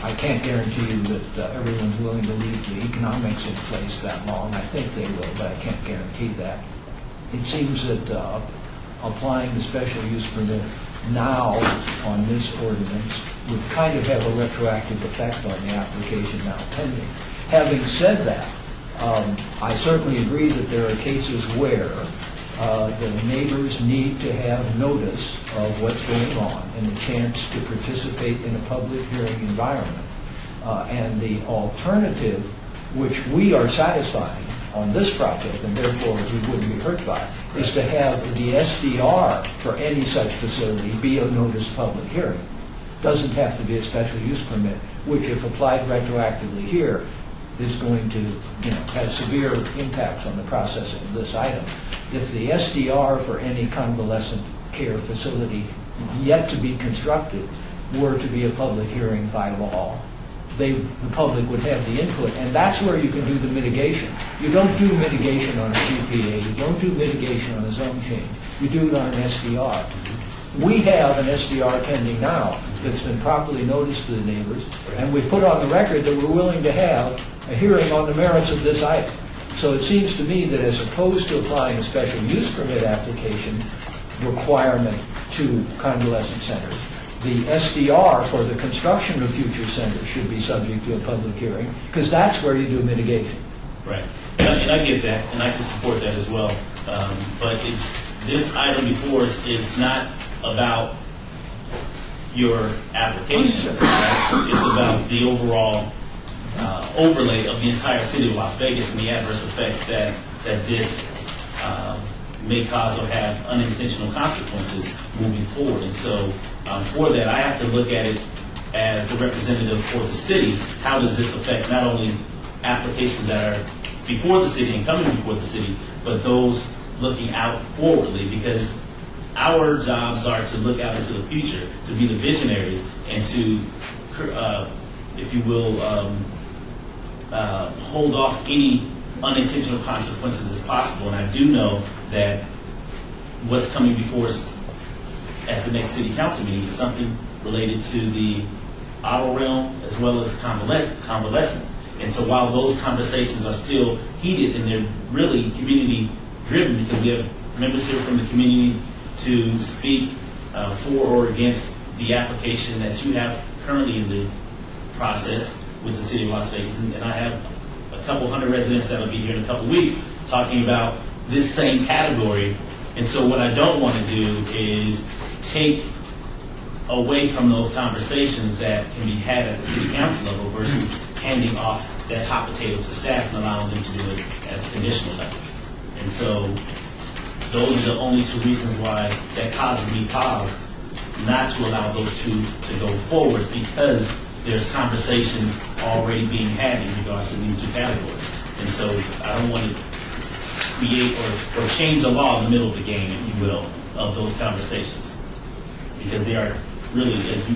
I can't guarantee you that everyone's willing to leave the economics in place that long. I think they will, but I can't guarantee that. It seems that applying the special use permit now on this ordinance would kind of have a retroactive effect on the application now pending. Having said that, I certainly agree that there are cases where the neighbors need to have notice of what's going on and a chance to participate in a public hearing environment. And the alternative, which we are satisfying on this project, and therefore we wouldn't be hurt by, is to have the SDR for any such facility be a noticed public hearing. Doesn't have to be a special use permit, which if applied retroactively here, is going to have severe impacts on the processing of this item. If the SDR for any convalescent care facility yet to be constructed were to be a public hearing by law, the public would have the input, and that's where you can do the mitigation. You don't do mitigation on a GPA, you don't do mitigation on a zone change, you do it on an SDR. We have an SDR pending now that's been properly noticed to the neighbors, and we've put on the record that we're willing to have a hearing on the merits of this item. So it seems to me that as opposed to applying a special use permit application requirement to convalescent centers, the SDR for the construction of future centers should be subject to a public hearing, because that's where you do mitigation. Right. And I get that, and I can support that as well. But this item before us is not about your application. Right? It's about the overall overlay of the entire city of Las Vegas and the adverse effects that this may cause or have unintentional consequences moving forward. And so for that, I have to look at it as the representative for the city. How does this affect not only applications that are before the city and coming before the city, but those looking out forwardly? Because our jobs are to look out into the future, to be the visionaries, and to, if you will, hold off any unintentional consequences as possible. And I do know that what's coming before us at the next city council meeting is something related to the auto realm as well as convalescent. And so while those conversations are still heated and they're really community driven, because we have members here from the community to speak for or against the application that you have currently in the process with the city of Las Vegas. And I have a couple hundred residents that will be here in a couple weeks talking about this same category. And so what I don't want to do is take away from those conversations that can be had at the city council level versus handing off that hot potato to staff and allowing them to do it at the conditional level. And so those are the only two reasons why that causes me pause not to allow those two to go forward, because there's conversations already being had in regards to these two categories. And so I don't want to create or change the law in the middle of the game, if you will, of those conversations, because they are really, as you